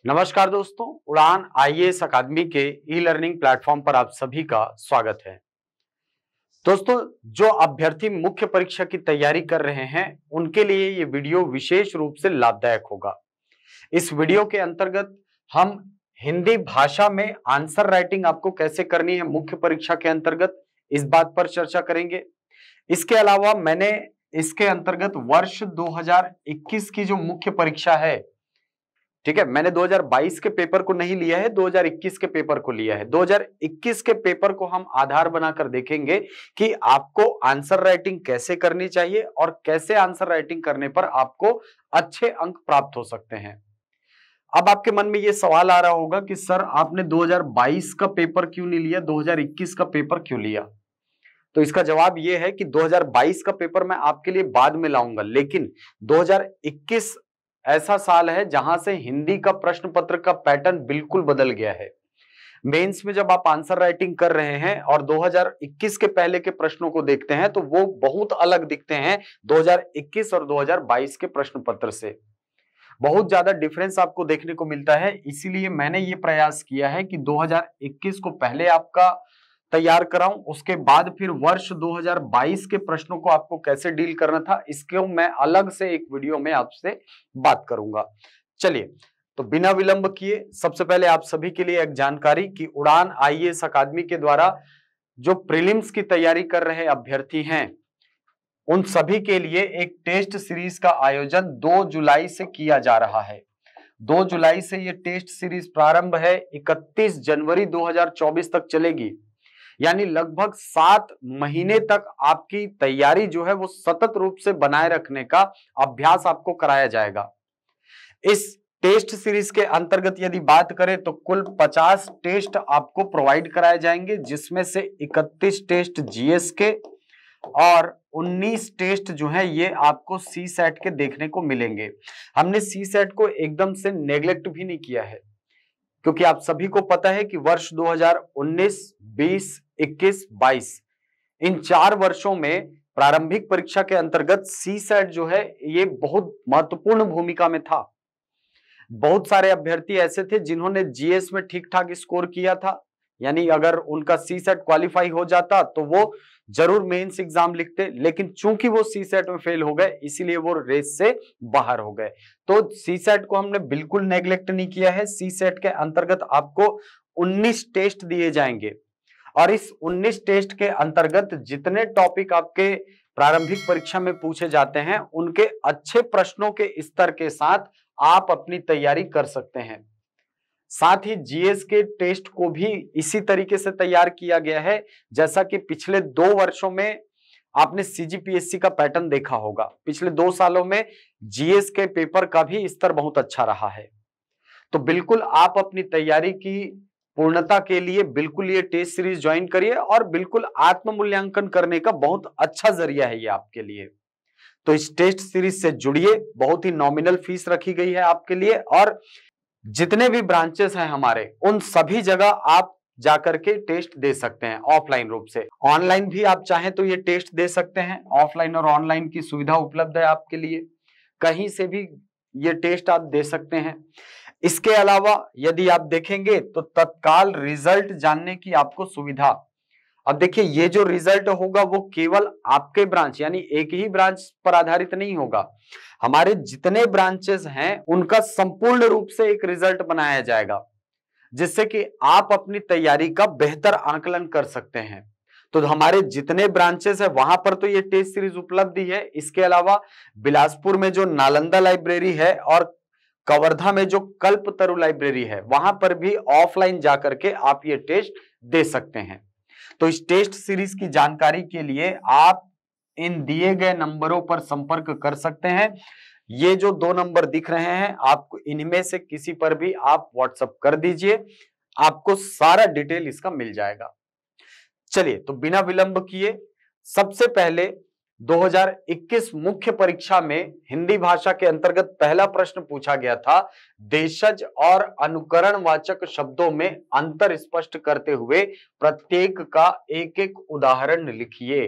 नमस्कार दोस्तों, उड़ान आईएएस अकादमी के ई लर्निंग प्लेटफॉर्म पर आप सभी का स्वागत है। दोस्तों, जो अभ्यर्थी मुख्य परीक्षा की तैयारी कर रहे हैं उनके लिए ये वीडियो विशेष रूप से लाभदायक होगा। इस वीडियो के अंतर्गत हम हिंदी भाषा में आंसर राइटिंग आपको कैसे करनी है मुख्य परीक्षा के अंतर्गत, इस बात पर चर्चा करेंगे। इसके अलावा मैंने इसके अंतर्गत वर्ष 2021 की जो मुख्य परीक्षा है, ठीक है, मैंने 2022 के पेपर को नहीं लिया है, 2021 के पेपर को लिया है। 2021 के पेपर को हम आधार बनाकर देखेंगे कि आपको आंसर राइटिंग कैसे करनी चाहिए और कैसे आंसर राइटिंग करने पर आपको अच्छे अंक प्राप्त हो सकते हैं। अब आपके मन में यह सवाल आ रहा होगा कि सर आपने 2022 का पेपर क्यों नहीं लिया, 2021 का पेपर क्यों लिया? तो इसका जवाब यह है कि 2022 का पेपर मैं आपके लिए बाद में लाऊंगा, लेकिन 2021 ऐसा साल है जहां से हिंदी का प्रश्न पत्र का पैटर्न बिल्कुल बदल गया है। मेंस में जब आप आंसर राइटिंग कर रहे हैं और 2021 के पहले के प्रश्नों को देखते हैं तो वो बहुत अलग दिखते हैं 2021 और 2022 के प्रश्न पत्र से। बहुत ज्यादा डिफरेंस आपको देखने को मिलता है। इसीलिए मैंने ये प्रयास किया है कि 2021 को पहले आपका तैयार कराऊं, उसके बाद फिर वर्ष 2022 के प्रश्नों को आपको कैसे डील करना था इसको मैं अलग से एक वीडियो में आपसे बात करूंगा। चलिए, तो बिना विलंब किए सबसे पहले आप सभी के लिए एक जानकारी कि उड़ान आईएएस अकादमी के द्वारा जो प्रीलिम्स की तैयारी कर रहे अभ्यर्थी हैं उन सभी के लिए एक टेस्ट सीरीज का आयोजन 2 जुलाई से किया जा रहा है। 2 जुलाई से ये टेस्ट सीरीज प्रारंभ है, 31 जनवरी 2024 तक चलेगी। यानी लगभग 7 महीने तक आपकी तैयारी जो है वो सतत रूप से बनाए रखने का अभ्यास आपको कराया जाएगा। इस टेस्ट सीरीज के अंतर्गत यदि बात करें तो कुल 50 टेस्ट आपको प्रोवाइड कराए जाएंगे, जिसमें से 31 टेस्ट जीएस के और 19 टेस्ट जो है ये आपको सी सेट के देखने को मिलेंगे। हमने सी सेट को एकदम से नेग्लेक्ट भी नहीं किया है, क्योंकि आप सभी को पता है कि वर्ष 2019, 20, 21, 22 इन 4 वर्षों में प्रारंभिक परीक्षा के अंतर्गत सी सेट जो है ये बहुत महत्वपूर्ण भूमिका में था। बहुत सारे अभ्यर्थी ऐसे थे जिन्होंने जीएस में ठीक ठाक स्कोर किया था, यानी अगर उनका सी सेट क्वालिफाई हो जाता तो वो जरूर मेंस एग्जाम लिखते, लेकिन चूंकि वो सी सेट में फेल हो गए इसीलिए वो रेस से बाहर हो गए। तो सी सेट को हमने बिल्कुल नेग्लेक्ट नहीं किया है। सी सेट के अंतर्गत आपको 19 टेस्ट दिए जाएंगे और इस 19 टेस्ट के अंतर्गत जितने टॉपिक आपके प्रारंभिक परीक्षा में पूछे जाते हैं उनके अच्छे प्रश्नों के स्तर के साथ आप अपनी तैयारी कर सकते हैं। साथ ही जीएस के टेस्ट को भी इसी तरीके से तैयार किया गया है जैसा कि पिछले 2 वर्षों में आपने सीजीपीएससी का पैटर्न देखा होगा। पिछले 2 सालों में जीएस के पेपर का भी स्तर बहुत अच्छा रहा है। तो बिल्कुल आप अपनी तैयारी की पूर्णता के लिए बिल्कुल ये टेस्ट सीरीज ज्वाइन करिए और बिल्कुल आत्म मूल्यांकन करने का बहुत अच्छा जरिया है ये आपके लिए। तो इस टेस्ट सीरीज से जुड़िए, बहुत ही नॉमिनल फीस रखी गई है आपके लिए और जितने भी ब्रांचेस हैं हमारे उन सभी जगह आप जाकर के टेस्ट दे सकते हैं ऑफलाइन रूप से। ऑनलाइन भी आप चाहें तो ये टेस्ट दे सकते हैं, ऑफलाइन और ऑनलाइन की सुविधा उपलब्ध है आपके लिए, कहीं से भी ये टेस्ट आप दे सकते हैं। इसके अलावा यदि आप देखेंगे तो तत्काल रिजल्ट जानने की आपको सुविधा। अब देखिए, ये जो रिजल्ट होगा वो केवल आपके ब्रांच यानी एक ही ब्रांच पर आधारित नहीं होगा। हमारे जितने ब्रांचेस हैं उनका संपूर्ण रूप से एक रिजल्ट बनाया जाएगा, जिससे कि आप अपनी तैयारी का बेहतर आकलन कर सकते हैं। तो हमारे जितने ब्रांचेस है वहां पर तो ये टेस्ट सीरीज उपलब्ध ही है। इसके अलावा बिलासपुर में जो नालंदा लाइब्रेरी है और कवर्धा में जो कल्पतरु लाइब्रेरी है वहां पर भी ऑफलाइन जाकर के आप ये टेस्ट दे सकते हैं। तो इस टेस्ट सीरीज की जानकारी के लिए आप इन दिए गए नंबरों पर संपर्क कर सकते हैं। ये जो 2 नंबर दिख रहे हैं आपको इनमें से किसी पर भी आप व्हाट्सएप कर दीजिए, आपको सारा डिटेल इसका मिल जाएगा। चलिए, तो बिना विलंब किए सबसे पहले 2021 मुख्य परीक्षा में हिंदी भाषा के अंतर्गत पहला प्रश्न पूछा गया था, देशज और अनुकरणवाचक शब्दों में अंतर स्पष्ट करते हुए प्रत्येक का एक एक उदाहरण लिखिए।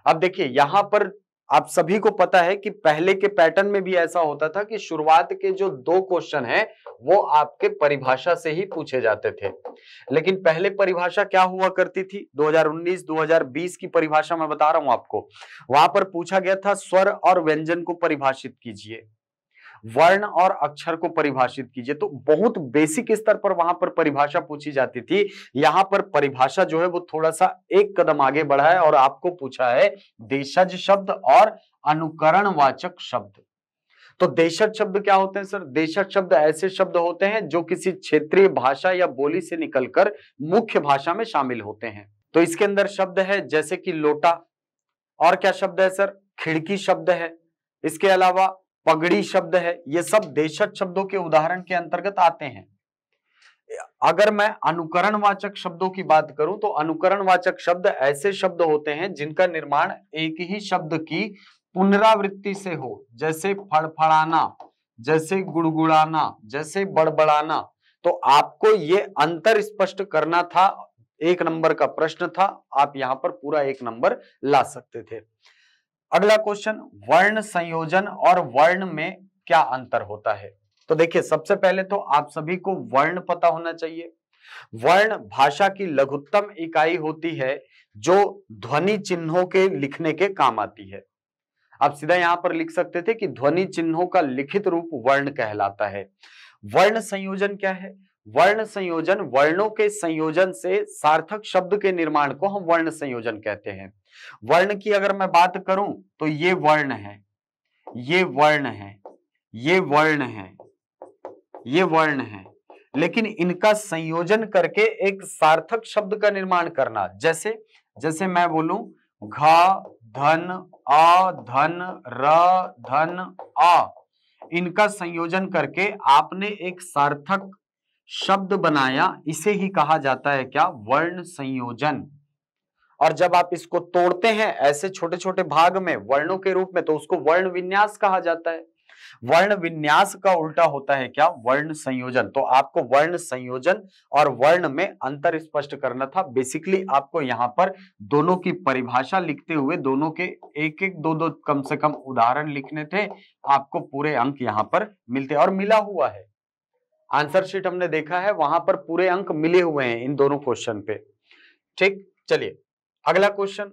अब देखिए, यहां पर आप सभी को पता है कि पहले के पैटर्न में भी ऐसा होता था कि शुरुआत के जो 2 क्वेश्चन हैं वो आपके परिभाषा से ही पूछे जाते थे। लेकिन पहले परिभाषा क्या हुआ करती थी, 2019-2020 की परिभाषा मैं बता रहा हूं आपको। वहां पर पूछा गया था स्वर और व्यंजन को परिभाषित कीजिए, वर्ण और अक्षर को परिभाषित कीजिए। तो बहुत बेसिक स्तर पर वहां पर परिभाषा पूछी जाती थी। यहां पर परिभाषा जो है वो थोड़ा सा एक कदम आगे बढ़ा है और आपको पूछा है देशज शब्द और अनुकरणवाचक शब्द। तो देशज शब्द क्या होते हैं सर? देशज शब्द ऐसे शब्द होते हैं जो किसी क्षेत्रीय भाषा या बोली से निकलकर मुख्य भाषा में शामिल होते हैं। तो इसके अंदर शब्द है जैसे कि लोटा, और क्या शब्द है सर? खिड़की शब्द है, इसके अलावा पगड़ी शब्द है। ये सब देशज शब्दों के उदाहरण के अंतर्गत आते हैं। अगर मैं अनुकरणवाचक शब्दों की बात करूं तो अनुकरणवाचक शब्द ऐसे शब्द होते हैं जिनका निर्माण एक ही शब्द की पुनरावृत्ति से हो, जैसे फड़फड़ाना, जैसे गुड़गुड़ाना, जैसे बड़बड़ाना। तो आपको ये अंतर स्पष्ट करना था, 1 नंबर का प्रश्न था, आप यहां पर पूरा 1 नंबर ला सकते थे। अगला क्वेश्चन, वर्ण संयोजन और वर्ण में क्या अंतर होता है? तो देखिए सबसे पहले तो आप सभी को वर्ण पता होना चाहिए। वर्ण भाषा की लघुत्तम इकाई होती है जो ध्वनि चिन्हों के लिखने के काम आती है। आप सीधा यहां पर लिख सकते थे कि ध्वनि चिन्हों का लिखित रूप वर्ण कहलाता है। वर्ण संयोजन क्या है? वर्ण संयोजन वर्णों के संयोजन से सार्थक शब्द के निर्माण को हम वर्ण संयोजन कहते हैं। वर्ण की अगर मैं बात करूं तो ये वर्ण है, ये वर्ण है, ये वर्ण है, ये वर्ण है, लेकिन इनका संयोजन करके एक सार्थक शब्द का निर्माण करना, जैसे जैसे मैं बोलूं घ धन अ धन र धन आ, इनका संयोजन करके आपने एक सार्थक शब्द बनाया, इसे ही कहा जाता है क्या? वर्ण संयोजन। और जब आप इसको तोड़ते हैं ऐसे छोटे छोटे भाग में वर्णों के रूप में तो उसको वर्ण विन्यास कहा जाता है। वर्ण विन्यास का उल्टा होता है क्या? वर्ण संयोजन। तो आपको वर्ण संयोजन और वर्ण में अंतर स्पष्ट करना था। बेसिकली आपको यहां पर दोनों की परिभाषा लिखते हुए दोनों के एक एक दो दो कम से कम उदाहरण लिखने थे, आपको पूरे अंक यहां पर मिलते और मिला हुआ है। आंसर शीट हमने देखा है, वहां पर पूरे अंक मिले हुए हैं इन दोनों क्वेश्चन पे। ठीक, चलिए अगला क्वेश्चन।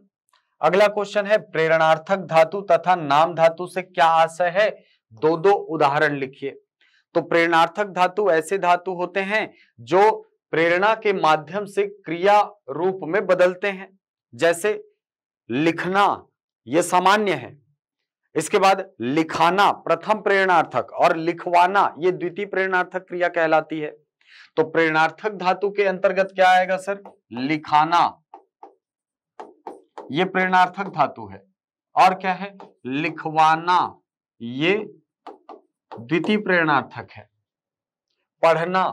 अगला क्वेश्चन है प्रेरणार्थक धातु तथा नाम धातु से क्या आशय है? 2-2 उदाहरण लिखिए। तो प्रेरणार्थक धातु ऐसे धातु होते हैं जो प्रेरणा के माध्यम से क्रिया रूप में बदलते हैं, जैसे लिखना, यह सामान्य है। इसके बाद लिखाना प्रथम प्रेरणार्थक और लिखवाना ये द्वितीय प्रेरणार्थक क्रिया कहलाती है। तो प्रेरणार्थक धातु के अंतर्गत क्या आएगा सर? लिखाना, ये प्रेरणार्थक धातु है। और क्या है? लिखवाना, ये द्वितीय प्रेरणार्थक है। पढ़ना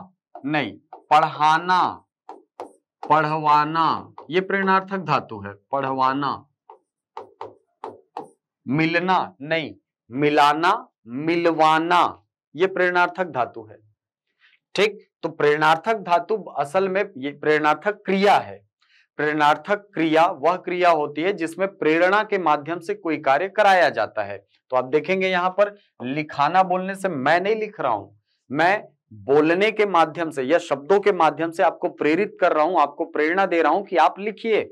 नहीं, पढ़ाना, पढ़वाना, ये प्रेरणार्थक धातु है, पढ़वाना। मिलना नहीं, मिलाना, मिलवाना, ये प्रेरणार्थक धातु है। ठीक, तो प्रेरणार्थक धातु असल में ये प्रेरणार्थक क्रिया है। प्रेरणार्थक क्रिया वह क्रिया होती है जिसमें प्रेरणा के माध्यम से कोई कार्य कराया जाता है। तो आप देखेंगे यहां पर लिखाना बोलने से मैं नहीं लिख रहा हूं, मैं बोलने के माध्यम से या शब्दों के माध्यम से आपको प्रेरित कर रहा हूं, आपको प्रेरणा दे रहा हूं कि आप लिखिए।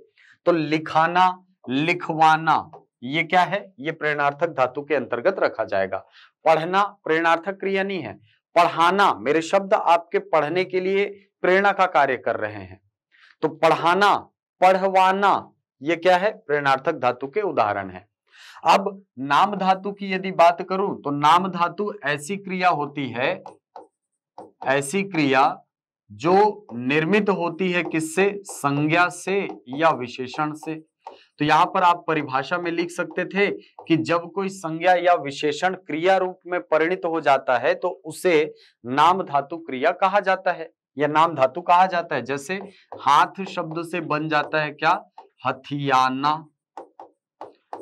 तो लिखाना, लिखवाना, ये क्या है? ये प्रेरणार्थक धातु के अंतर्गत रखा जाएगा। पढ़ना प्रेरणार्थक क्रिया नहीं है। पढ़ाना, मेरे शब्द आपके पढ़ने के लिए प्रेरणा का कार्य कर रहे हैं। तो पढ़ाना, पढ़वाना, ये क्या है? प्रेरणार्थक धातु के उदाहरण है। अब नाम धातु की यदि बात करूं तो नाम धातु ऐसी क्रिया होती है, ऐसी क्रिया जो निर्मित होती है किससे? संज्ञा से या विशेषण से। तो यहां पर आप परिभाषा में लिख सकते थे कि जब कोई संज्ञा या विशेषण क्रिया रूप में परिणित हो जाता है तो उसे नाम धातु क्रिया कहा जाता है या नाम धातु कहा जाता है। जैसे हाथ शब्द से बन जाता है क्या? हथियाना।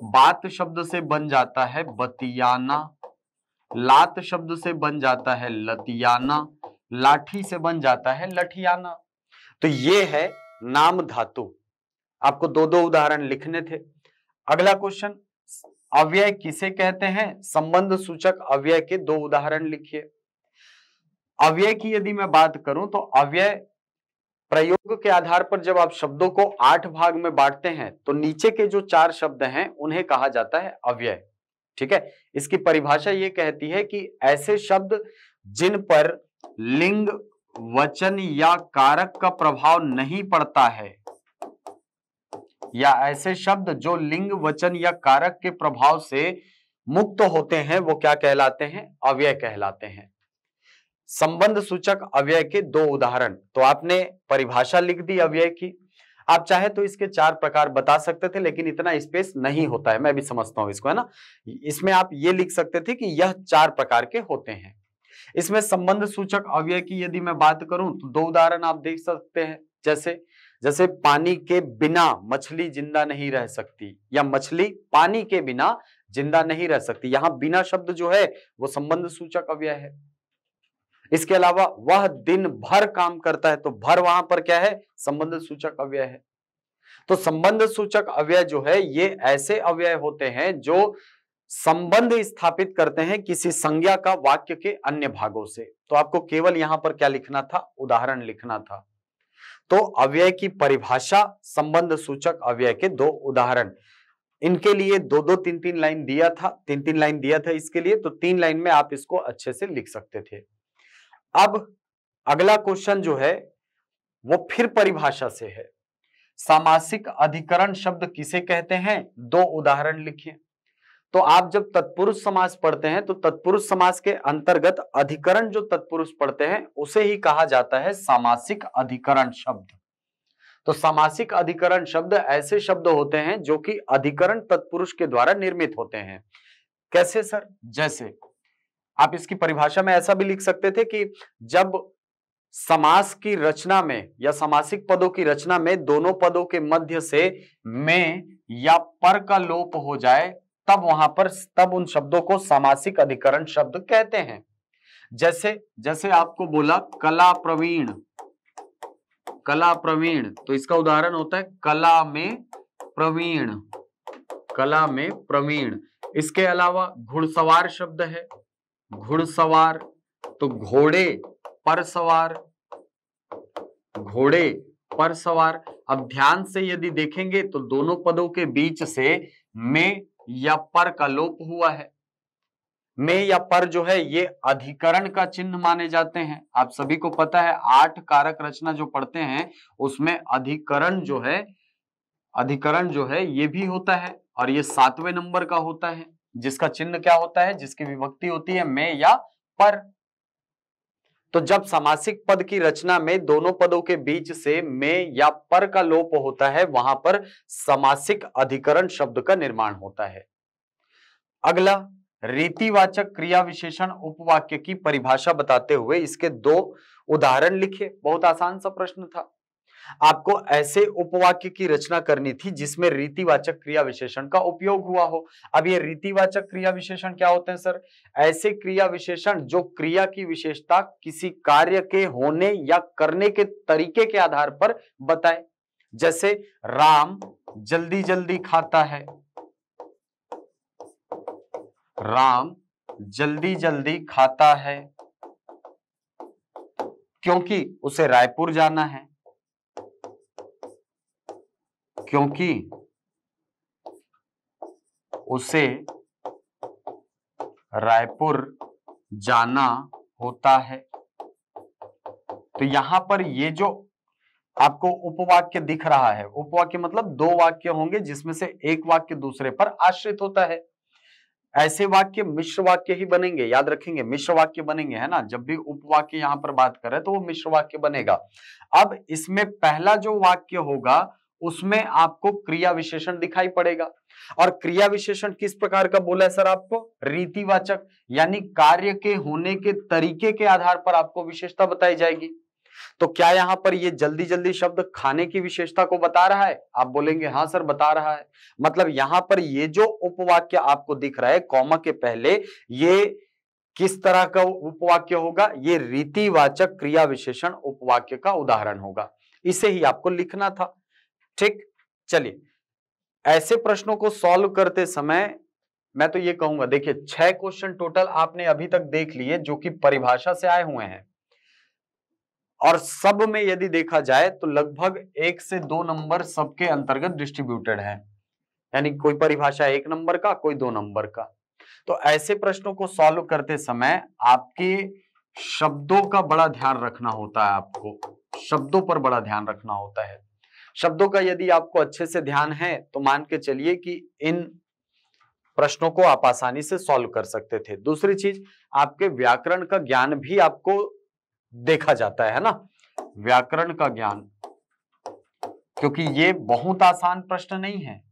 बात शब्द से बन जाता है बतियाना। लात शब्द से बन जाता है लतियाना। लाठी से बन जाता है लठियाना। तो ये है नाम धातु। आपको 2-2 उदाहरण लिखने थे। अगला क्वेश्चन, अव्यय किसे कहते हैं? संबंध सूचक अव्यय के दो उदाहरण लिखिए। अव्यय की यदि मैं बात करूं तो अव्यय प्रयोग के आधार पर जब आप शब्दों को 8 भाग में बांटते हैं तो नीचे के जो 4 शब्द हैं उन्हें कहा जाता है अव्यय। ठीक है, इसकी परिभाषा ये कहती है कि ऐसे शब्द जिन पर लिंग, वचन या कारक का प्रभाव नहीं पड़ता है, या ऐसे शब्द जो लिंग, वचन या कारक के प्रभाव से मुक्त होते हैं, वो क्या कहलाते हैं? अव्यय कहलाते हैं। संबंध सूचक अव्यय के दो उदाहरण, तो आपने परिभाषा लिख दी अव्यय की। आप चाहे तो इसके 4 प्रकार बता सकते थे, लेकिन इतना स्पेस नहीं होता है, मैं भी समझता हूं इसको, है ना। इसमें आप ये लिख सकते थे कि यह 4 प्रकार के होते हैं। इसमें संबंध सूचक अव्यय की यदि मैं बात करूं तो 2 उदाहरण आप देख सकते हैं। जैसे पानी के बिना मछली जिंदा नहीं रह सकती, या मछली पानी के बिना जिंदा नहीं रह सकती। यहां बिना शब्द जो है वो संबंध सूचक अव्यय है। इसके अलावा वह दिन भर काम करता है, तो भर वहां पर क्या है? संबंध सूचक अव्यय है। तो संबंध सूचक अव्यय जो है ये ऐसे अव्यय होते हैं जो संबंध स्थापित करते हैं किसी संज्ञा का वाक्य के अन्य भागों से। तो आपको केवल यहां पर क्या लिखना था? उदाहरण लिखना था। तो अव्यय की परिभाषा, संबंध सूचक अव्यय के 2 उदाहरण, इनके लिए 2-2, 3-3 लाइन दिया था, 3-3 लाइन दिया था इसके लिए, तो 3 लाइन में आप इसको अच्छे से लिख सकते थे। अब अगला क्वेश्चन जो है वो फिर परिभाषा से है। सामासिक अधिकरण शब्द किसे कहते हैं? 2 उदाहरण लिखिए। तो आप जब तत्पुरुष समास पढ़ते हैं तो तत्पुरुष समास के अंतर्गत अधिकरण जो तत्पुरुष पढ़ते हैं उसे ही कहा जाता है सामासिक अधिकरण शब्द। तो सामासिक अधिकरण शब्द ऐसे शब्द होते हैं जो कि अधिकरण तत्पुरुष के द्वारा निर्मित होते हैं। कैसे सर? जैसे आप इसकी परिभाषा में ऐसा भी लिख सकते थे कि जब समास की रचना में या समासिक पदों की रचना में दोनों पदों के मध्य से में या पर का लोप हो जाए तब उन शब्दों को सामासिक अधिकरण शब्द कहते हैं। जैसे आपको बोला कला प्रवीण, कला प्रवीण, तो इसका उदाहरण होता है कला में प्रवीण, कला में प्रवीण। इसके अलावा घुड़सवार शब्द है, घुड़सवार, तो घोड़े पर सवार, घोड़े पर सवार। अब ध्यान से यदि देखेंगे तो दोनों पदों के बीच से में या पर का लोप हुआ है। में या पर जो है ये अधिकरण का चिन्ह माने जाते हैं। आप सभी को पता है 8 कारक रचना जो पढ़ते हैं उसमें अधिकरण जो है ये भी होता है, और ये 7वें नंबर का होता है, जिसका चिन्ह क्या होता है? जिसकी विभक्ति होती है में या पर। तो जब सामासिक पद की रचना में दोनों पदों के बीच से में या पर का लोप होता है वहां पर सामासिक अधिकरण शब्द का निर्माण होता है। अगला, रीतिवाचक क्रिया विशेषण उपवाक्य की परिभाषा बताते हुए इसके 2 उदाहरण लिखिए। बहुत आसान सा प्रश्न था। आपको ऐसे उपवाक्य की रचना करनी थी जिसमें रीतिवाचक क्रिया विशेषण का उपयोग हुआ हो। अब ये रीतिवाचक क्रिया विशेषण क्या होते हैं सर? ऐसे क्रिया विशेषण जो क्रिया की विशेषता किसी कार्य के होने या करने के तरीके के आधार पर बताए। जैसे राम जल्दी जल्दी खाता है, राम जल्दी जल्दी खाता है क्योंकि उसे रायपुर जाना है, क्योंकि उसे रायपुर जाना होता है। तो यहां पर ये जो आपको उपवाक्य दिख रहा है, उपवाक्य मतलब 2 वाक्य होंगे जिसमें से एक वाक्य दूसरे पर आश्रित होता है। ऐसे वाक्य मिश्र वाक्य ही बनेंगे, याद रखेंगे मिश्र वाक्य बनेंगे, है ना। जब भी उपवाक्य यहां पर बात करें तो वो मिश्र वाक्य बनेगा। अब इसमें पहला जो वाक्य होगा उसमें आपको क्रिया विशेषण दिखाई पड़ेगा, और क्रिया विशेषण किस प्रकार का बोला है सर आपको? रीतिवाचक, यानी कार्य के होने के तरीके के आधार पर आपको विशेषता बताई जाएगी। तो क्या यहां पर ये जल्दी जल्दी शब्द खाने की विशेषता को बता रहा है? आप बोलेंगे हाँ सर बता रहा है। मतलब यहां पर ये जो उपवाक्य आपको दिख रहा है कॉमा के पहले, ये किस तरह का उपवाक्य होगा? ये रीतिवाचक क्रिया विशेषण उपवाक्य का उदाहरण होगा। इसे ही आपको लिखना था। ठीक, चलिए ऐसे प्रश्नों को सॉल्व करते समय मैं तो ये कहूंगा, देखिए 6 क्वेश्चन टोटल आपने अभी तक देख लिए जो कि परिभाषा से आए हुए हैं, और सब में यदि देखा जाए तो लगभग 1 से 2 नंबर सबके अंतर्गत डिस्ट्रीब्यूटेड है, यानी कोई परिभाषा 1 नंबर का, कोई 2 नंबर का। तो ऐसे प्रश्नों को सॉल्व करते समय आपके शब्दों का बड़ा ध्यान रखना होता है, आपको शब्दों पर बड़ा ध्यान रखना होता है। शब्दों का यदि आपको अच्छे से ध्यान है तो मान के चलिए कि इन प्रश्नों को आप आसानी से सॉल्व कर सकते थे। दूसरी चीज, आपके व्याकरण का ज्ञान भी आपको देखा जाता है ना, व्याकरण का ज्ञान, क्योंकि ये बहुत आसान प्रश्न नहीं है।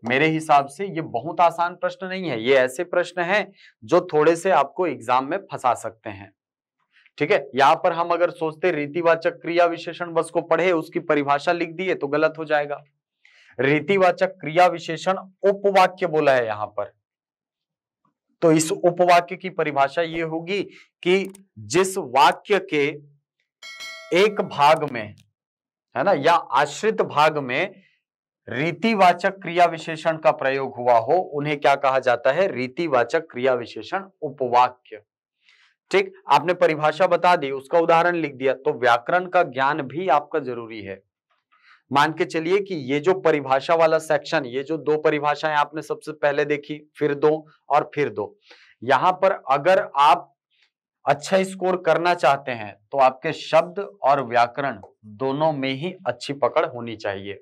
मेरे हिसाब से ये बहुत आसान प्रश्न नहीं है, ये ऐसे प्रश्न हैं जो थोड़े से आपको एग्जाम में फंसा सकते हैं। ठीक है, यहां पर हम अगर सोचते रीतिवाचक क्रिया विशेषण बस को पढ़े, उसकी परिभाषा लिख दिए तो गलत हो जाएगा। रीतिवाचक क्रिया विशेषण उपवाक्य बोला है यहां पर, तो इस उपवाक्य की परिभाषा ये होगी कि जिस वाक्य के एक भाग में, है ना, या आश्रित भाग में रीतिवाचक क्रिया विशेषण का प्रयोग हुआ हो, उन्हें क्या कहा जाता है? रीतिवाचक क्रिया विशेषण उपवाक्य। ठीक, आपने परिभाषा बता दी, उसका उदाहरण लिख दिया, तो व्याकरण का ज्ञान भी आपका जरूरी है। मान के चलिए कि ये जो परिभाषा वाला सेक्शन, ये जो 2 परिभाषाएं आपने सबसे पहले देखी, फिर 2 और फिर 2, यहां पर अगर आप अच्छा स्कोर करना चाहते हैं तो आपके शब्द और व्याकरण दोनों में ही अच्छी पकड़ होनी चाहिए।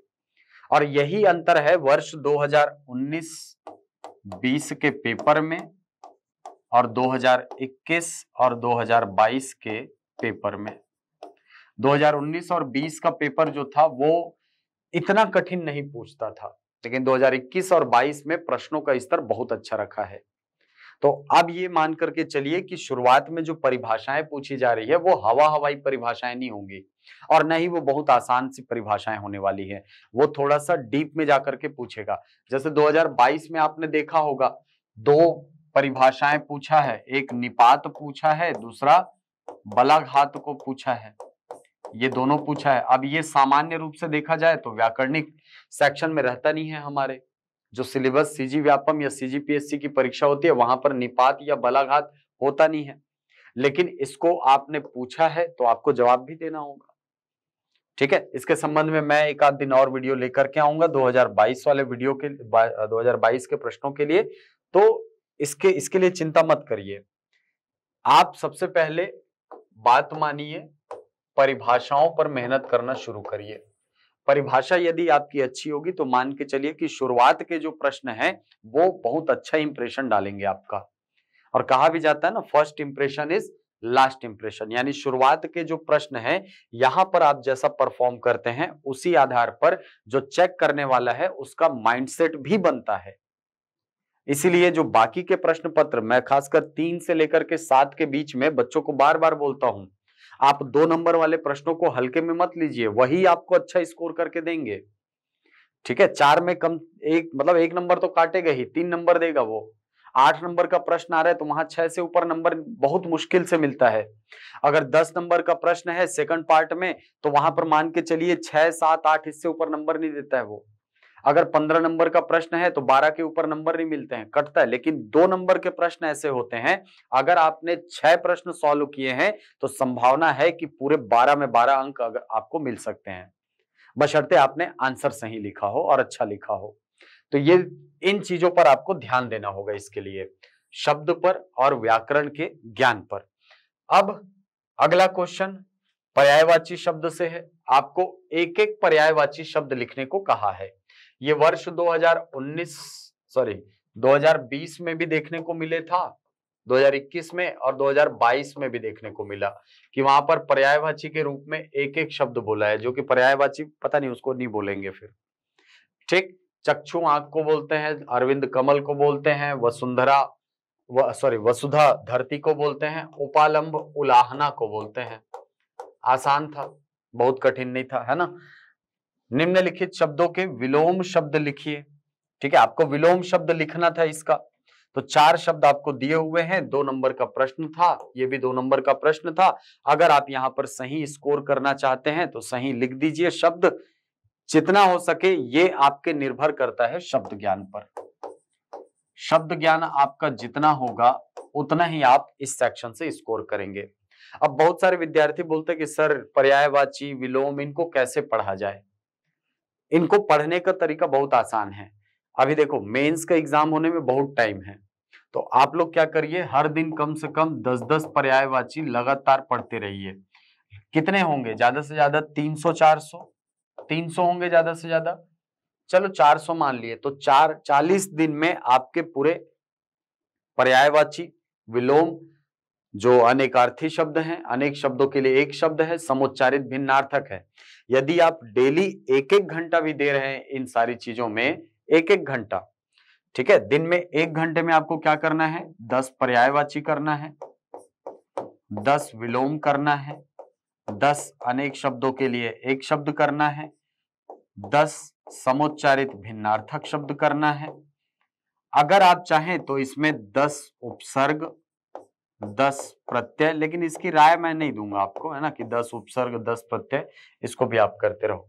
और यही अंतर है वर्ष 2019-20 के पेपर में और 2021 और 2022 के पेपर में। 2019 और 20 का पेपर जो था वो इतना कठिन नहीं पूछता था, लेकिन 2021 और 22 में प्रश्नों का स्तर बहुत अच्छा रखा है। तो अब ये मान करके चलिए कि शुरुआत में जो परिभाषाएं पूछी जा रही है वो हवा हवाई परिभाषाएं नहीं होंगी, और न ही वो बहुत आसान सी परिभाषाएं होने वाली है, वो थोड़ा सा डीप में जाकर के पूछेगा। जैसे 2022 में आपने देखा होगा 2 परिभाषाएं पूछा है, एक निपात पूछा है, दूसरा बलाघात को पूछा है, ये दोनों पूछा है। अब ये सामान्य रूप से देखा जाए तो व्याकरणिक सेक्शन में रहता नहीं है, हमारे जो सिलेबस सीजी व्यापम या सीजीपीएससी की परीक्षा होती है वहां पर निपात या बलाघात होता नहीं है, लेकिन इसको आपने पूछा है तो आपको जवाब भी देना होगा। ठीक है, इसके संबंध में मैं एक आध दिन और वीडियो लेकर के आऊंगा 2022 वाले वीडियो के 2022 के प्रश्नों के लिए, तो इसके लिए चिंता मत करिए। आप सबसे पहले बात मानिए, परिभाषाओं पर मेहनत करना शुरू करिए। परिभाषा यदि आपकी अच्छी होगी तो मान के चलिए कि शुरुआत के जो प्रश्न हैं वो बहुत अच्छा इंप्रेशन डालेंगे आपका। और कहा भी जाता है ना, first impression is last impression, यानी शुरुआत के जो प्रश्न हैं यहां पर आप जैसा परफॉर्म करते हैं उसी आधार पर जो चेक करने वाला है उसका माइंडसेट भी बनता है। इसीलिए जो बाकी के प्रश्न पत्र, मैं खासकर 3 से लेकर के 7 के बीच में बच्चों को बार बार बोलता हूं, आप 2 नंबर वाले प्रश्नों को हल्के में मत लीजिए, वही आपको अच्छा स्कोर करके देंगे। ठीक है, 4 में कम एक मतलब 1 नंबर तो काटेगा ही, 3 नंबर देगा वो। 8 नंबर का प्रश्न आ रहा है तो वहां 6 से ऊपर नंबर बहुत मुश्किल से मिलता है। अगर 10 नंबर का प्रश्न है सेकंड पार्ट में तो वहां पर मान के चलिए 6, 7, 8 इससे ऊपर नंबर नहीं देता है वो। अगर 15 नंबर का प्रश्न है तो 12 के ऊपर नंबर नहीं मिलते हैं, कटता है। लेकिन 2 नंबर के प्रश्न ऐसे होते हैं, अगर आपने 6 प्रश्न सॉल्व किए हैं तो संभावना है कि पूरे 12 में 12 अंक अगर आपको मिल सकते हैं, बशर्ते आपने आंसर सही लिखा हो और अच्छा लिखा हो। तो ये इन चीजों पर आपको ध्यान देना होगा, इसके लिए शब्द पर और व्याकरण के ज्ञान पर। अब अगला क्वेश्चन पर्यायवाची शब्द से है। आपको एक एक पर्यायवाची शब्द लिखने को कहा है। ये वर्ष 2020 में भी देखने को मिले था, 2021 में और 2022 में भी देखने को मिला कि वहां पर पर्यायवाची के रूप में एक एक शब्द बोला है, जो कि पर्यायवाची पता नहीं उसको नहीं बोलेंगे फिर। ठीक, चक्षु आंख को बोलते हैं, अरविंद कमल को बोलते हैं, वसुधा धरती को बोलते हैं, उपालंब उलाहना को बोलते हैं। आसान था, बहुत कठिन नहीं था, है ना। निम्नलिखित शब्दों के विलोम शब्द लिखिए। ठीक है, आपको विलोम शब्द लिखना था इसका, तो 4 शब्द आपको दिए हुए हैं, 2 नंबर का प्रश्न था, ये भी 2 नंबर का प्रश्न था। अगर आप यहां पर सही स्कोर करना चाहते हैं तो सही लिख दीजिए शब्द। जितना हो सके ये आपके निर्भर करता है शब्द ज्ञान पर। शब्द ज्ञान आपका जितना होगा उतना ही आप इस सेक्शन से स्कोर करेंगे। अब बहुत सारे विद्यार्थी बोलते हैं कि सर पर्यायवाची, विलोम, इनको कैसे पढ़ा जाए? इनको पढ़ने का तरीका बहुत आसान है। अभी देखो मेंस का एग्जाम होने में बहुत टाइम है, तो आप लोग क्या करिए, हर दिन कम से कम 10-10 पर्यायवाची लगातार पढ़ते रहिए। कितने होंगे? ज्यादा से ज्यादा 300-400, 300 होंगे ज्यादा से ज्यादा, चलो 400 मान लिए, तो 40 दिन में आपके पूरे पर्यायवाची, विलोम, जो अनेकार्थी शब्द हैं, अनेक शब्दों के लिए एक शब्द है, समुच्चारित भिन्नार्थक है, यदि आप डेली एक एक घंटा भी दे रहे हैं इन सारी चीजों में, एक एक घंटा, ठीक है, दिन में 1 घंटे में आपको क्या करना है? 10 पर्यायवाची करना है, 10 विलोम करना है, 10 अनेक शब्दों के लिए एक शब्द करना है, 10 समुच्चारित भिन्नार्थक शब्द करना है। अगर आप चाहें तो इसमें 10 उपसर्ग, 10 प्रत्यय, लेकिन इसकी राय मैं नहीं दूंगा आपको, है ना, कि 10 उपसर्ग 10 प्रत्यय, इसको भी आप करते रहो,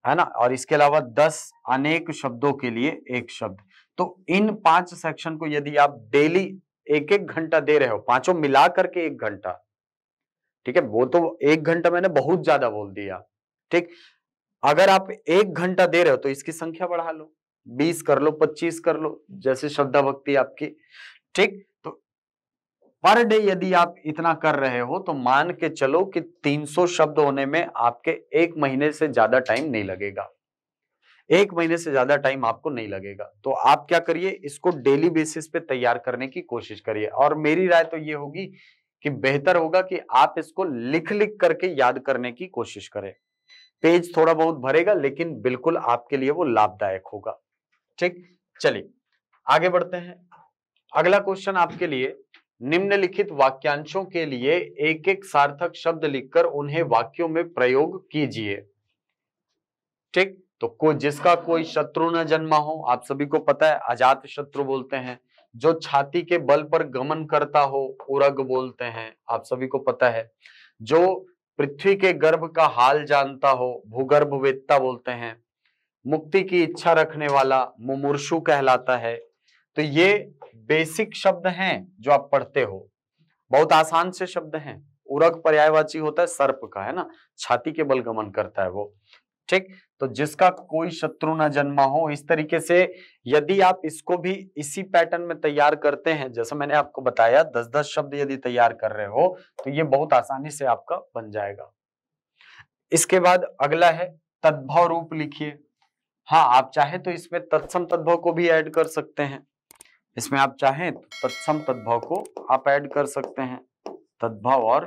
है ना। और इसके अलावा 10 अनेक शब्दों के लिए एक शब्द। तो इन 5 सेक्शन को यदि आप डेली एक एक घंटा दे रहे हो, पांचों मिला करके 1 घंटा, ठीक है, वो तो 1 घंटा मैंने बहुत ज्यादा बोल दिया, ठीक। अगर आप 1 घंटा दे रहे हो तो इसकी संख्या बढ़ा लो, 20 कर लो, 25 कर लो, जैसे श्रद्धा भक्ति आपकी, ठीक। तो पर डे यदि आप इतना कर रहे हो तो मान के चलो कि 300 शब्द होने में आपके 1 महीने से ज्यादा टाइम नहीं लगेगा, 1 महीने से ज्यादा टाइम आपको नहीं लगेगा। तो आप क्या करिए, इसको डेली बेसिस पे तैयार करने की कोशिश करिए। और मेरी राय तो ये होगी कि बेहतर होगा कि आप इसको लिख लिख करके याद करने की कोशिश करें। पेज थोड़ा बहुत भरेगा लेकिन बिल्कुल आपके लिए वो लाभदायक होगा, ठीक। चलिए आगे बढ़ते हैं। अगला क्वेश्चन आपके लिए, निम्नलिखित वाक्यांशों के लिए एक एक सार्थक शब्द लिखकर उन्हें वाक्यों में प्रयोग कीजिए, ठीक। तो कोई जिसका कोई शत्रु न जन्मा हो, आप सभी को पता है अजात शत्रु बोलते हैं। जो छाती के बल पर गमन करता हो, उरग बोलते हैं, आप सभी को पता है। जो पृथ्वी के गर्भ का हाल जानता हो, भूगर्भवेत्ता बोलते हैं। मुक्ति की इच्छा रखने वाला मुमुर्षु कहलाता है। तो ये बेसिक शब्द हैं जो आप पढ़ते हो, बहुत आसान से शब्द हैं। उरग पर्यायवाची होता है सर्प का, है ना, छाती के बल गमन करता है वो, ठीक। तो जिसका कोई शत्रु न जन्मा हो, इस तरीके से यदि आप इसको भी इसी पैटर्न में तैयार करते हैं, जैसे मैंने आपको बताया 10-10 शब्द यदि तैयार कर रहे हो तो ये बहुत आसानी से आपका बन जाएगा। इसके बाद अगला है तद्भव रूप लिखिए। हाँ, आप चाहे तो इसमें तत्सम तद्भव को भी ऐड कर सकते हैं, इसमें आप चाहें तो तत्सम तद्भव को आप ऐड कर सकते हैं, तद्भव और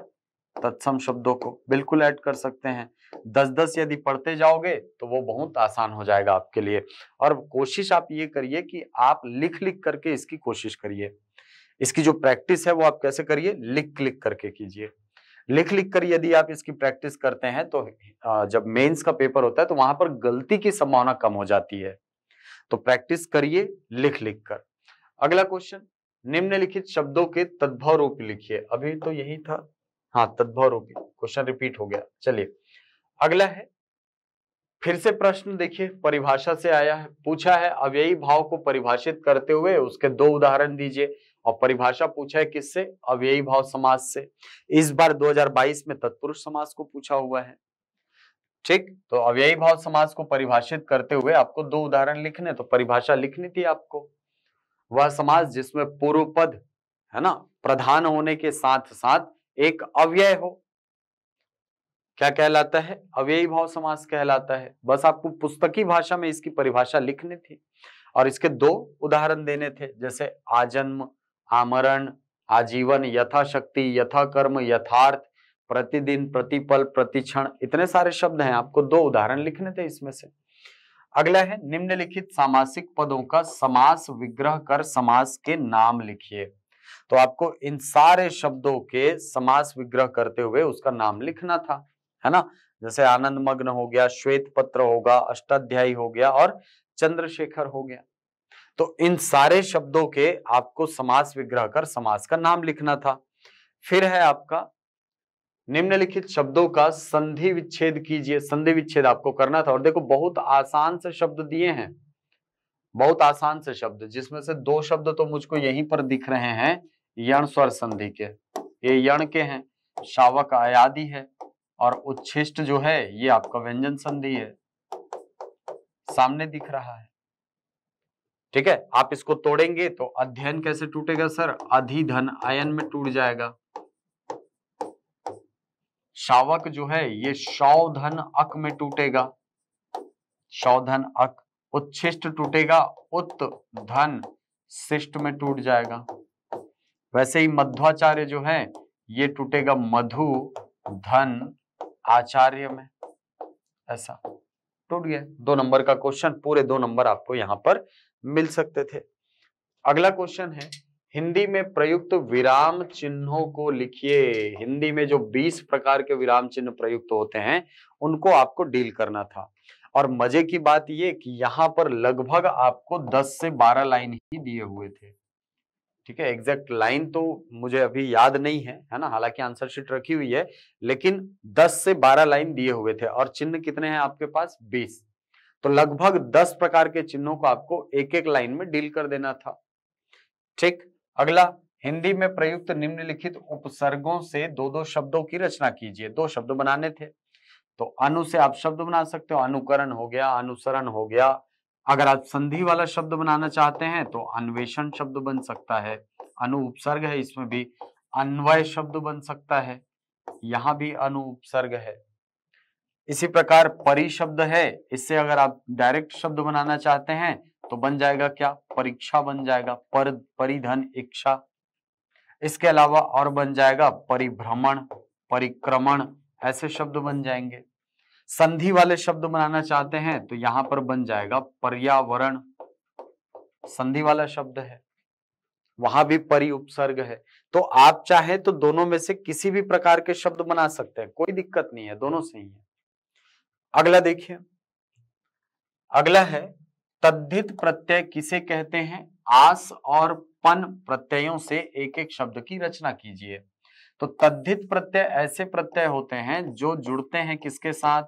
तत्सम शब्दों को बिल्कुल ऐड कर सकते हैं। 10-10 यदि पढ़ते जाओगे तो वो बहुत आसान हो जाएगा आपके लिए। और कोशिश आप ये करिए कि आप लिख लिख करके इसकी कोशिश करिए। इसकी जो प्रैक्टिस है वो आप कैसे करिए, लिख लिख करके कीजिए। लिख लिख कर यदि आप इसकी प्रैक्टिस करते हैं तो जब मेंस का पेपर होता है तो वहां पर गलती की संभावना कम हो जाती है। तो प्रैक्टिस करिए लिख लिख कर। अगला क्वेश्चन, निम्नलिखित शब्दों के तद्भव रूप लिखिए। अभी तो यही था, हाँ तद्भव रूप, क्वेश्चन रिपीट हो गया। चलिए अगला है, फिर से प्रश्न देखिए, परिभाषा से आया है, पूछा है अव्ययी भाव को परिभाषित करते हुए उसके 2 उदाहरण दीजिए। और परिभाषा पूछा है किससे, अव्ययी भाव समास से। इस बार 2022 में तत्पुरुष समास को पूछा हुआ है, ठीक। तो अव्ययी भाव समास को परिभाषित करते हुए आपको 2 उदाहरण लिखने, तो परिभाषा लिखनी थी आपको। वह समास जिसमें पूर्व पद, है ना, प्रधान होने के साथ साथ एक अव्यय हो, क्या कहलाता है, अव्ययी भाव समास कहलाता है। बस आपको पुस्तकी भाषा में इसकी परिभाषा लिखनी थी और इसके 2 उदाहरण देने थे, जैसे आजन्म, आमरण, आजीवन, यथाशक्ति, यथा कर्म, यथार्थ, प्रतिदिन, प्रतिपल, प्रतिक्षण, इतने सारे शब्द हैं, आपको 2 उदाहरण लिखने थे इसमें से। अगला है, निम्नलिखित सामासिक पदों का समास विग्रह कर समास के नाम लिखिए। तो आपको इन सारे शब्दों के समास विग्रह करते हुए उसका नाम लिखना था, है ना। जैसे आनंद मग्न हो गया, श्वेत पत्र होगा, अष्टाध्यायी हो गया और चंद्रशेखर हो गया। तो इन सारे शब्दों के आपको समास विग्रह कर समास का नाम लिखना था। फिर है आपका निम्नलिखित शब्दों का संधि विच्छेद कीजिए। संधि विच्छेद आपको करना था और देखो बहुत आसान से शब्द दिए हैं, बहुत आसान से शब्द, जिसमें से दो शब्द तो मुझको यहीं पर दिख रहे हैं यण स्वर संधि के। ये यण के हैं, शावक अयादि है और उच्छिष्ट जो है ये आपका व्यंजन संधि है, सामने दिख रहा है। ठीक है, आप इसको तोड़ेंगे तो अध्ययन कैसे टूटेगा सर? अधिधन अयन में टूट जाएगा। शावक जो है ये शौधन अक में टूटेगा, शौधन अक। उच्छिष्ट टूटेगा उत धन शिष्ट में टूट जाएगा। वैसे ही मध्वाचार्य जो है ये टूटेगा मधु धन आचार्य में, ऐसा टूट गया। 2 नंबर का क्वेश्चन, पूरे 2 नंबर आपको यहां पर मिल सकते थे। अगला क्वेश्चन है, हिंदी में प्रयुक्त विराम चिन्हों को लिखिए। हिंदी में जो 20 प्रकार के विराम चिन्ह प्रयुक्त होते हैं उनको आपको डील करना था। और मजे की बात ये कि यहाँ पर लगभग आपको 10 से 12 लाइन ही दिए हुए थे। ठीक है, एग्जैक्ट लाइन तो मुझे अभी याद नहीं है ना, हालांकि आंसर शीट रखी हुई है, लेकिन 10 से 12 लाइन दिए हुए थे और चिन्ह कितने हैं आपके पास? 20। तो लगभग 10 प्रकार के चिन्हों को आपको एक एक लाइन में डील कर देना था। ठीक, अगला, हिंदी में प्रयुक्त निम्नलिखित उपसर्गों से 2-2 शब्दों की रचना कीजिए। 2 शब्द बनाने थे, तो अनु से आप शब्द बना सकते हो, अनुकरण हो गया, अनुसरण हो गया। अगर आप संधि वाला शब्द बनाना चाहते हैं तो अन्वेषण शब्द बन सकता है, अनु उपसर्ग है, इसमें भी अन्वय शब्द बन सकता है, यहां भी अनु उपसर्ग है। इसी प्रकार परि शब्द है, इससे अगर आप डायरेक्ट शब्द बनाना चाहते हैं तो बन जाएगा क्या? परीक्षा बन जाएगा, पर परिधन इच्छा। इसके अलावा और बन जाएगा परिभ्रमण, परिक्रमण, ऐसे शब्द बन जाएंगे। संधि वाले शब्द बनाना चाहते हैं तो यहां पर बन जाएगा पर्यावरण, संधि वाला शब्द है, वहां भी परि उपसर्ग है। तो आप चाहे तो दोनों में से किसी भी प्रकार के शब्द बना सकते हैं, कोई दिक्कत नहीं है, दोनों सही है। अगला देखिए, अगला है तद्धित प्रत्यय किसे कहते हैं? आस और पन प्रत्ययों से एक एक शब्द की रचना कीजिए। तो तद्धित प्रत्यय ऐसे प्रत्यय होते हैं जो जुड़ते हैं किसके साथ?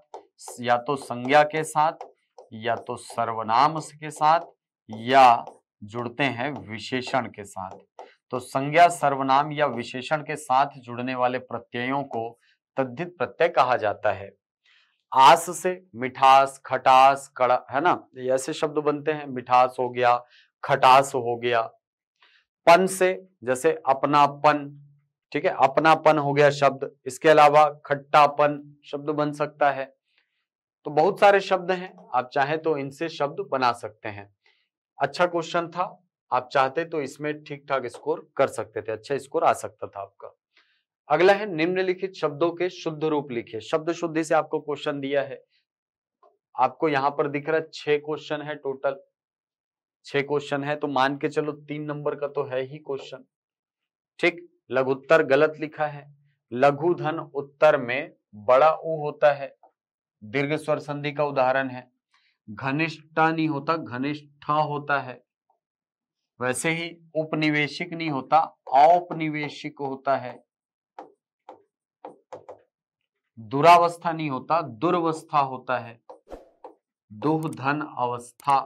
या तो संज्ञा के साथ, या तो सर्वनाम के साथ, या जुड़ते हैं विशेषण के साथ। तो संज्ञा, सर्वनाम या विशेषण के साथ जुड़ने वाले प्रत्ययों को तद्धित प्रत्यय कहा जाता है। आस से मिठास, खटास, कड़ा, है ना, ऐसे शब्द बनते हैं, मिठास हो गया, खटास हो गया। पन से जैसे अपनापन, ठीक है, अपनापन हो गया शब्द। इसके अलावा खट्टापन शब्द बन सकता है। तो बहुत सारे शब्द हैं, आप चाहे तो इनसे शब्द बना सकते हैं। अच्छा क्वेश्चन था, आप चाहते तो इसमें ठीक ठाक स्कोर कर सकते थे, अच्छा स्कोर आ सकता था आपका। अगला है निम्नलिखित शब्दों के शुद्ध रूप लिखिए। शब्द शुद्धि से आपको क्वेश्चन दिया है, आपको यहां पर दिख रहा है 6 क्वेश्चन है टोटल, 6 क्वेश्चन है, तो मान के चलो 3 नंबर का तो है ही क्वेश्चन। ठीक, लघुत्तर गलत लिखा है। लघु धन उत्तर में बड़ा ऊ होता है, दीर्घ स्वर संधि का उदाहरण है। घनिष्ठा नहीं होता, घनिष्ठा होता है। वैसे ही उपनिवेशिक नहीं होता, औपनिवेशिक होता है। दुरावस्था नहीं होता, दुर्वस्था होता है। दुह धन अवस्था,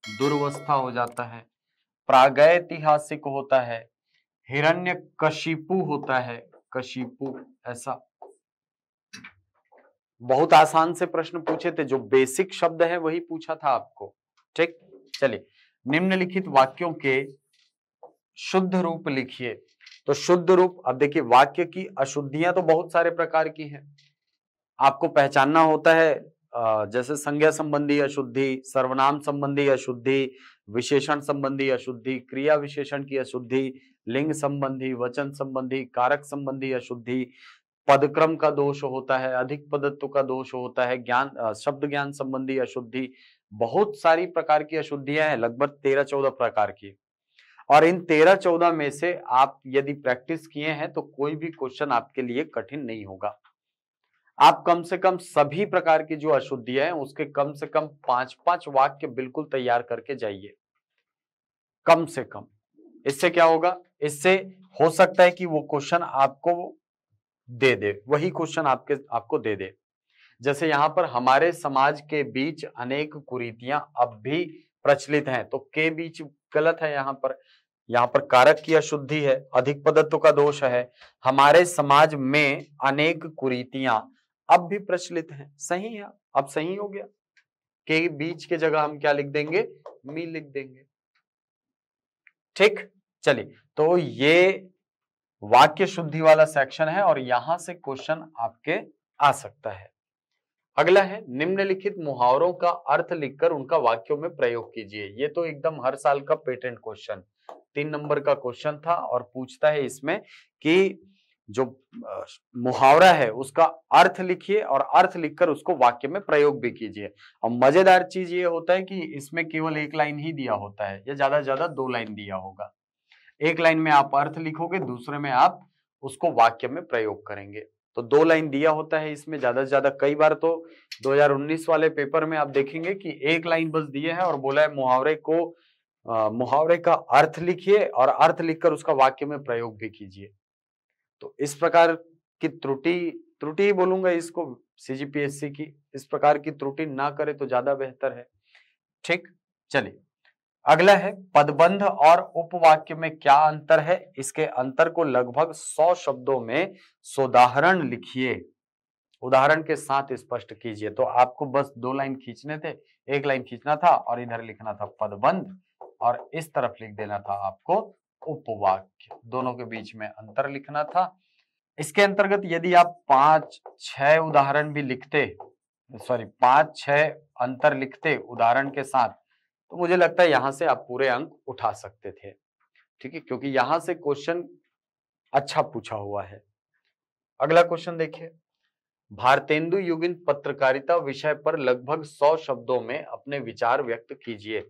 दुर्वस्था हो जाता है। प्रागैतिहासिक होता है। हिरण्यकशिपु होता है, कशिपु, ऐसा। बहुत आसान से प्रश्न पूछे थे, जो बेसिक शब्द है वही पूछा था आपको। ठीक, चलिए, निम्नलिखित वाक्यों के शुद्ध रूप लिखिए। तो शुद्ध रूप, अब देखिए वाक्य की अशुद्धियां तो बहुत सारे प्रकार की हैं, आपको पहचानना होता है। जैसे संज्ञा संबंधी अशुद्धि, सर्वनाम संबंधी अशुद्धि, विशेषण संबंधी अशुद्धि, क्रिया विशेषण की अशुद्धि, लिंग संबंधी, वचन संबंधी, कारक संबंधी अशुद्धि, पदक्रम का दोष होता है, अधिक पदत्व का दोष होता है, ज्ञान शब्द ज्ञान संबंधी अशुद्धि। बहुत सारी प्रकार की अशुद्धियां हैं, लगभग 13-14 प्रकार की। और इन 13-14 में से आप यदि प्रैक्टिस किए हैं तो कोई भी क्वेश्चन आपके लिए कठिन नहीं होगा। आप कम से कम सभी प्रकार की जो अशुद्धियां हैं उसके कम से कम 5-5 वाक्य बिल्कुल तैयार करके जाइए, कम से कम। इससे क्या होगा? इससे हो सकता है कि वो क्वेश्चन आपको दे दे, वही क्वेश्चन आपको दे दे। जैसे यहाँ पर हमारे समाज के बीच अनेक कुरीतियां अब भी प्रचलित हैं, तो के बीच गलत है यहाँ पर कारक की अशुद्धि है, अधिक पदत्व का दोष है। हमारे समाज में अनेक कुरीतियां अब भी प्रचलित हैं, सही है, अब सही हो गया। के बीच के जगह हम क्या लिख देंगे, मी लिख देंगे। ठीक, चलिए, तो ये वाक्य शुद्धि वाला सेक्शन है और यहां से क्वेश्चन आपके आ सकता है। अगला है, निम्नलिखित मुहावरों का अर्थ लिखकर उनका वाक्यों में प्रयोग कीजिए। ये तो एकदम हर साल का पेटेंट क्वेश्चन, 3 नंबर का क्वेश्चन था और पूछता है इसमें कि जो मुहावरा है उसका अर्थ लिखिए और अर्थ लिखकर उसको वाक्य में प्रयोग भी कीजिए। और मजेदार चीज ये होता है कि इसमें केवल 1 लाइन ही दिया होता है, या ज्यादा से ज्यादा 2 लाइन दिया होगा। 1 लाइन में आप अर्थ लिखोगे, दूसरे में आप उसको वाक्य में प्रयोग करेंगे। तो 2 लाइन दिया होता है इसमें ज्यादा से ज्यादा। कई बार तो 2019 वाले पेपर में आप देखेंगे कि 1 लाइन बस दिए है और बोला है मुहावरे का अर्थ लिखिए और अर्थ लिखकर उसका वाक्य में प्रयोग भी कीजिए। तो इस प्रकार की त्रुटि ही बोलूंगा इसको सीजीपीएससी की, इस प्रकार की त्रुटि ना करे तो ज्यादा बेहतर है। ठीक, चलिए अगला है, पदबंध और उपवाक्य में क्या अंतर है? इसके अंतर को लगभग 100 शब्दों में सोदाहरण लिखिए, उदाहरण के साथ स्पष्ट कीजिए। तो आपको बस 2 लाइन खींचने थे, 1 लाइन खींचना था और इधर लिखना था पदबंध और इस तरफ लिख देना था आपको उपवाक्य, दोनों के बीच में अंतर लिखना था। इसके अंतर्गत यदि आप 5-6 उदाहरण भी लिखते, 5-6 अंतर लिखते उदाहरण के साथ, तो मुझे लगता है यहां से आप पूरे अंक उठा सकते थे। ठीक है, क्योंकि यहां से क्वेश्चन अच्छा पूछा हुआ है। अगला क्वेश्चन देखिए, भारतेंदु युगीन पत्रकारिता विषय पर लगभग 100 शब्दों में अपने विचार व्यक्त कीजिए।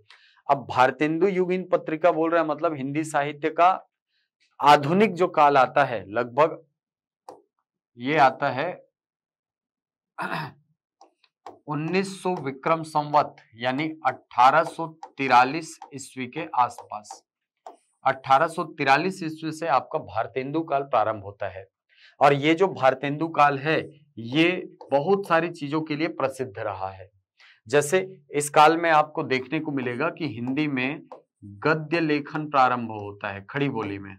अब भारतेंदु युगीन पत्रिका बोल रहा है, मतलब हिंदी साहित्य का आधुनिक जो काल आता है, लगभग ये आता है 1900 विक्रम संवत, यानी 1843 ईस्वी के आसपास। 1843 ईस्वी से आपका भारतेंदु काल प्रारंभ होता है और ये जो भारतेंदु काल है ये बहुत सारी चीजों के लिए प्रसिद्ध रहा है। जैसे इस काल में आपको देखने को मिलेगा कि हिंदी में गद्य लेखन प्रारंभ होता है, खड़ी बोली में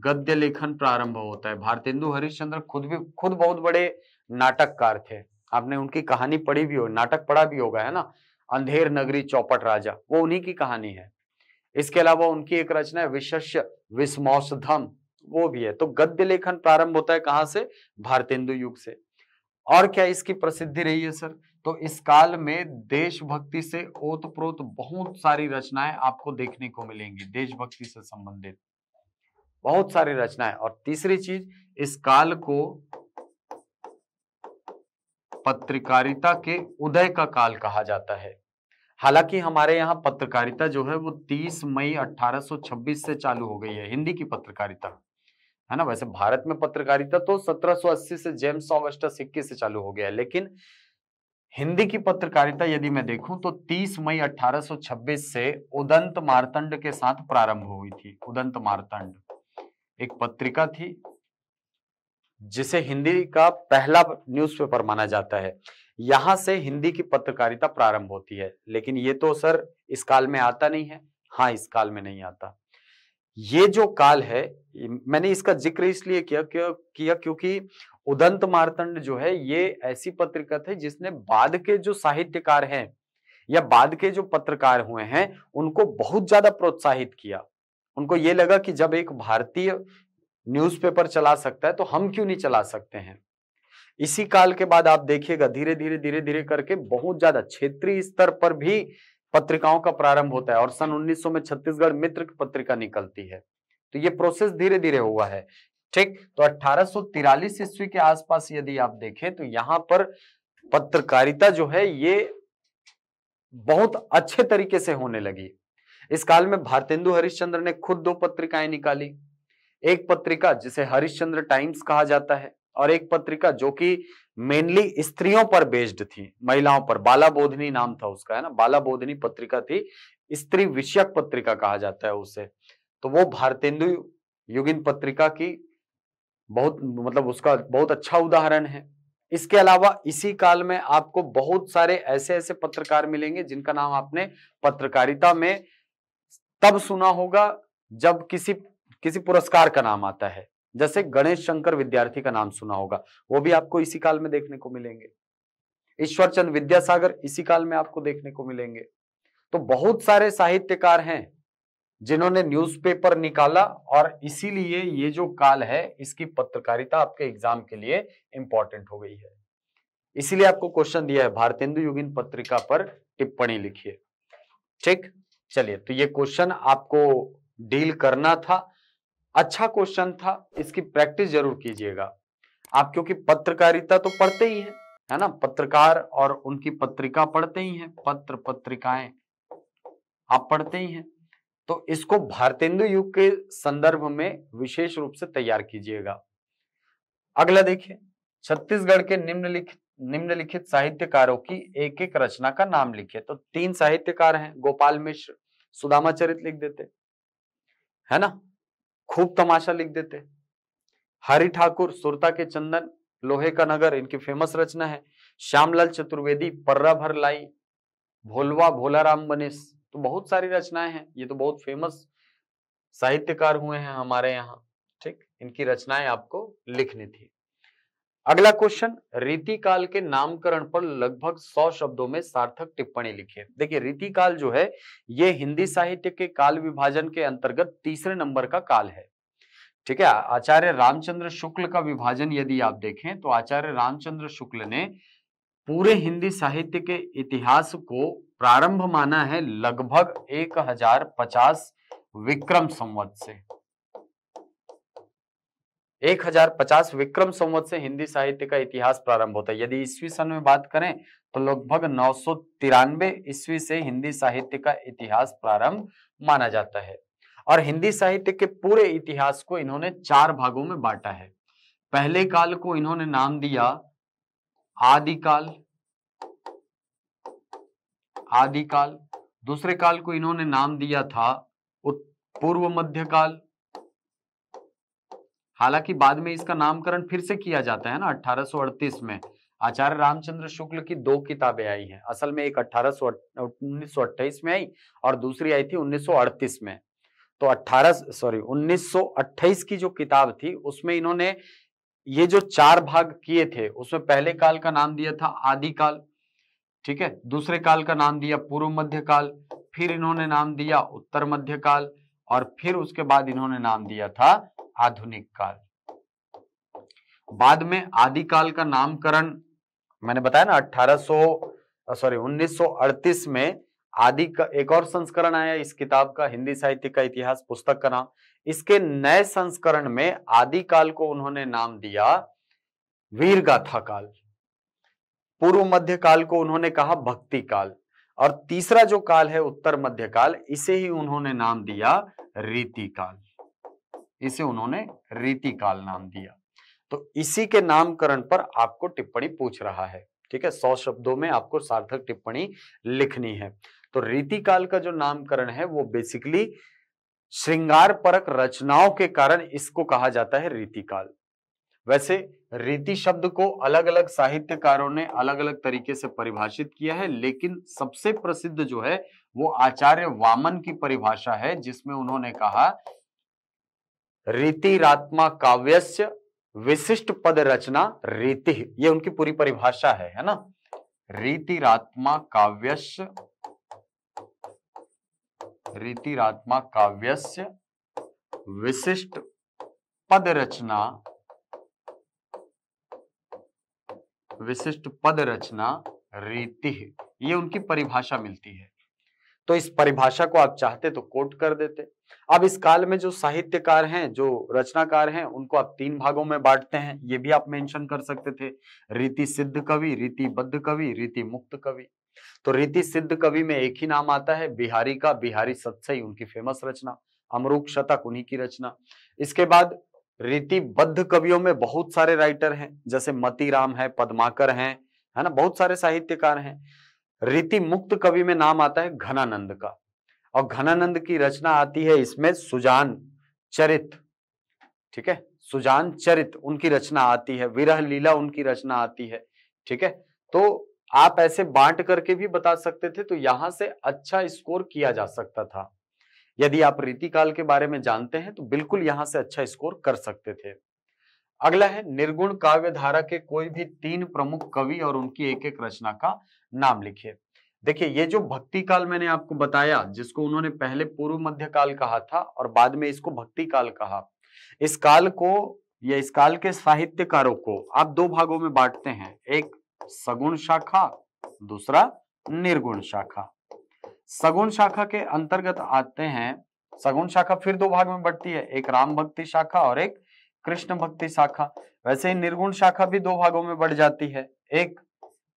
गद्य लेखन प्रारंभ होता है। भारतेंदु हरिश्चंद्र खुद बहुत बड़े नाटककार थे, आपने उनकी कहानी पढ़ी भी हो, नाटक पढ़ा भी होगा, है ना, अंधेर नगरी चौपट राजा, वो उन्हीं की कहानी है। इसके अलावा उनकी एक रचना है विशस्य विस्मौषधम, वो भी है। तो गद्य लेखन प्रारंभ होता है कहां से? भारतेंदु युग से। और क्या इसकी प्रसिद्धि रही है सर? तो इस काल में देशभक्ति से ओतप्रोत बहुत सारी रचनाएं आपको देखने को मिलेंगी, देशभक्ति से संबंधित बहुत सारी रचनाएं। और तीसरी चीज, इस काल को पत्रकारिता के उदय का काल कहा जाता है। हालांकि हमारे यहाँ पत्रकारिता जो है वो 30 मई 1826 से चालू हो गई है, हिंदी की पत्रकारिता, है ना। वैसे भारत में पत्रकारिता तो 1780 से जेम्स ऑगस्टस हिक्की से चालू हो गया है, लेकिन हिंदी की पत्रकारिता यदि मैं देखूं तो 30 मई 1826 से उदंत मार्तंड के साथ प्रारंभ हुई थी। उदंत मार्तंड एक पत्रिका थी जिसे हिंदी का पहला न्यूज़पेपर माना जाता है, यहां से हिंदी की पत्रकारिता प्रारंभ होती है। लेकिन ये तो सर इस काल में आता नहीं है। हाँ, इस काल में नहीं आता। ये जो काल है, मैंने इसका जिक्र इसलिए किया क्योंकि उदंत मार्तंड जो है ये ऐसी पत्रिका थी जिसने बाद के जो साहित्यकार हैं या बाद के जो पत्रकार हुए हैं उनको बहुत ज्यादा प्रोत्साहित किया। उनको ये लगा कि जब एक भारतीय न्यूज़पेपर चला सकता है तो हम क्यों नहीं चला सकते हैं। इसी काल के बाद आप देखिएगा धीरे धीरे करके बहुत ज्यादा क्षेत्रीय स्तर पर भी पत्रिकाओं का प्रारंभ होता है और सन 1900 में छत्तीसगढ़ मित्र की पत्रिका निकलती है। तो ये प्रोसेस धीरे धीरे हुआ है। ठीक, तो 1843 ईस्वी के आसपास यदि आप देखें तो यहां पर पत्रकारिता जो है ये बहुत अच्छे तरीके से होने लगी। इस काल में भारतेंदु हरिश्चंद्र ने खुद 2 पत्रिकाएं निकाली, एक पत्रिका जिसे हरिश्चंद्र टाइम्स कहा जाता है और एक पत्रिका जो कि मेनली स्त्रियों पर बेस्ड थी, महिलाओं पर, बाला बोधनी नाम था उसका, है ना, बाला बोधनी पत्रिका थी, स्त्री विषयक पत्रिका कहा जाता है उसे। तो वो भारतेंदु युगीन पत्रिका की बहुत मतलब उसका बहुत अच्छा उदाहरण है। इसके अलावा इसी काल में आपको बहुत सारे ऐसे ऐसे पत्रकार मिलेंगे जिनका नाम आपने पत्रकारिता में तब सुना होगा जब किसी किसी पुरस्कार का नाम आता है। जैसे गणेश शंकर विद्यार्थी का नाम सुना होगा, वो भी आपको इसी काल में देखने को मिलेंगे। ईश्वरचंद विद्यासागर इसी काल में आपको देखने को मिलेंगे। तो बहुत सारे साहित्यकार हैं जिन्होंने न्यूज़पेपर निकाला, और इसीलिए ये जो काल है इसकी पत्रकारिता आपके एग्जाम के लिए इंपॉर्टेंट हो गई है। इसीलिए आपको क्वेश्चन दिया है भारतेंदु युगीन पत्रिका पर टिप्पणी लिखिए। ठीक, चलिए, तो ये क्वेश्चन आपको डील करना था। अच्छा क्वेश्चन था, इसकी प्रैक्टिस जरूर कीजिएगा आप, क्योंकि पत्रकारिता तो पढ़ते ही है ना, पत्रकार और उनकी पत्रिका पढ़ते ही हैं, पत्र पत्रिकाएं आप पढ़ते ही हैं। तो इसको भारतेंदु युग के संदर्भ में विशेष रूप से तैयार कीजिएगा। अगला देखिए, छत्तीसगढ़ के निम्नलिखित साहित्यकारों की एक एक रचना का नाम लिखिए। तो 3 साहित्यकार हैं, गोपाल मिश्र सुदामा चरित लिख देते, है ना, खूब तमाशा लिख देते। हरि ठाकुर सुरता के चंदन, लोहे का नगर इनकी फेमस रचना है। श्यामलाल चतुर्वेदी पर्रा भर लाई, भोलवा भोलाराम बनिस, तो बहुत सारी रचनाएं हैं, ये तो बहुत फेमस साहित्यकार हुए हैं हमारे यहाँ। ठीक, इनकी रचनाएं आपको लिखनी थी। अगला क्वेश्चन, रीतिकाल के नामकरण पर लगभग 100 शब्दों में सार्थक टिप्पणी लिखिए। देखिए, रीतिकाल जो है ये हिंदी साहित्य के काल विभाजन के अंतर्गत तीसरे नंबर का काल है। ठीक है, आचार्य रामचंद्र शुक्ल का विभाजन यदि आप देखें तो आचार्य रामचंद्र शुक्ल ने पूरे हिंदी साहित्य के इतिहास को प्रारंभ माना है लगभग 1050 विक्रम संवत से। 1050 विक्रम संवत से हिंदी साहित्य का इतिहास प्रारंभ होता है। यदि ईस्वी सन में बात करें तो लगभग 993 ईस्वी से हिंदी साहित्य का इतिहास प्रारंभ माना जाता है। और हिंदी साहित्य के पूरे इतिहास को इन्होंने 4 भागों में बांटा है। पहले काल को इन्होंने नाम दिया आदिकाल, आदिकाल। दूसरे काल को इन्होंने नाम दिया था पूर्व मध्यकाल। हालांकि बाद में इसका नामकरण फिर से किया जाता है ना, 1838 में आचार्य रामचंद्र शुक्ल की 2 किताबें आई हैं। असल में एक 1928 में आई और दूसरी आई थी 1938 में। तो 1928 की जो किताब थी उसमें इन्होंने ये जो 4 भाग किए थे, उसमें पहले काल का नाम दिया था आदिकाल, ठीक है, दूसरे काल का नाम दिया पूर्व मध्यकाल, फिर इन्होंने नाम दिया उत्तर मध्यकाल, और फिर उसके बाद इन्होंने नाम दिया था आधुनिक काल। बाद में आदिकाल का नामकरण मैंने बताया ना 1938 में आदि का एक और संस्करण आया इस किताब का, हिंदी साहित्य का इतिहास पुस्तक का नाम। इसके नए संस्करण में आदिकाल को उन्होंने नाम दिया वीरगाथा काल, पूर्व मध्य काल को उन्होंने कहा भक्ति काल, और तीसरा जो काल है उत्तर मध्य काल, इसे ही उन्होंने नाम दिया रीति काल। इसे उन्होंने रीति काल नाम दिया। तो इसी के नामकरण पर आपको टिप्पणी पूछ रहा है। ठीक है, 100 शब्दों में आपको सार्थक टिप्पणी लिखनी है। तो रीतिकाल का जो नामकरण है वो बेसिकली श्रृंगार परक रचनाओं के कारण इसको कहा जाता है रीतिकाल। वैसे रीति शब्द को अलग अलग साहित्यकारों ने अलग अलग तरीके से परिभाषित किया है, लेकिन सबसे प्रसिद्ध जो है वो आचार्य वामन की परिभाषा है, जिसमें उन्होंने कहा रीतिरात्मा काव्यस्य विशिष्ट पद रचना रीति। ये उनकी पूरी परिभाषा है ना, रीतिरात्मा काव्यस्य, रीतिरात्मा काव्यस्य विशिष्ट पद रचना, विशिष्ट पद रचना रीति, ये उनकी परिभाषा मिलती है। तो इस परिभाषा को आप चाहते तो कोट कर देते। अब इस काल में जो साहित्यकार हैं, जो रचनाकार हैं, उनको आप 3 भागों में बांटते हैं, ये भी आप मेंशन कर सकते थे, रीति सिद्ध कवि, रीति बद्ध कवि, रीति मुक्त कवि। तो रीति सिद्ध कवि में एक ही नाम आता है बिहारी का, बिहारी सत्सई उनकी फेमस रचना, अमरूक शतक उन्हीं की रचना। इसके बाद रीति बद्ध कवियों में बहुत सारे राइटर हैं, जैसे मतीराम है, पद्माकर हैं, है ना, बहुत सारे साहित्यकार हैं। रीति मुक्त कवि में नाम आता है घनानंद का, और घनानंद की रचना आती है इसमें सुजान चरित। ठीक है, सुजान चरित उनकी रचना आती है, विरह लीला उनकी रचना आती है। ठीक है, तो आप ऐसे बांट करके भी बता सकते थे, तो यहां से अच्छा स्कोर किया जा सकता था। यदि आप रीतिकाल के बारे में जानते हैं तो बिल्कुल यहां से अच्छा स्कोर कर सकते थे। अगला है निर्गुण काव्य धारा के कोई भी 3 प्रमुख कवि और उनकी एक एक रचना का नाम लिखिए। देखिए, ये जो भक्ति काल मैंने आपको बताया, जिसको उन्होंने पहले पूर्व मध्य काल कहा था और बाद में इसको भक्ति काल कहा, इस काल को या इस काल के साहित्यकारों को आप 2 भागों में बांटते हैं, एक सगुण शाखा, दूसरा निर्गुण शाखा। सगुण शाखा के अंतर्गत आते हैं, सगुण शाखा फिर 2 भाग में बढ़ती है, एक राम भक्ति शाखा और एक कृष्ण भक्ति शाखा। वैसे ही निर्गुण शाखा भी 2 भागों में बढ़ जाती है, एक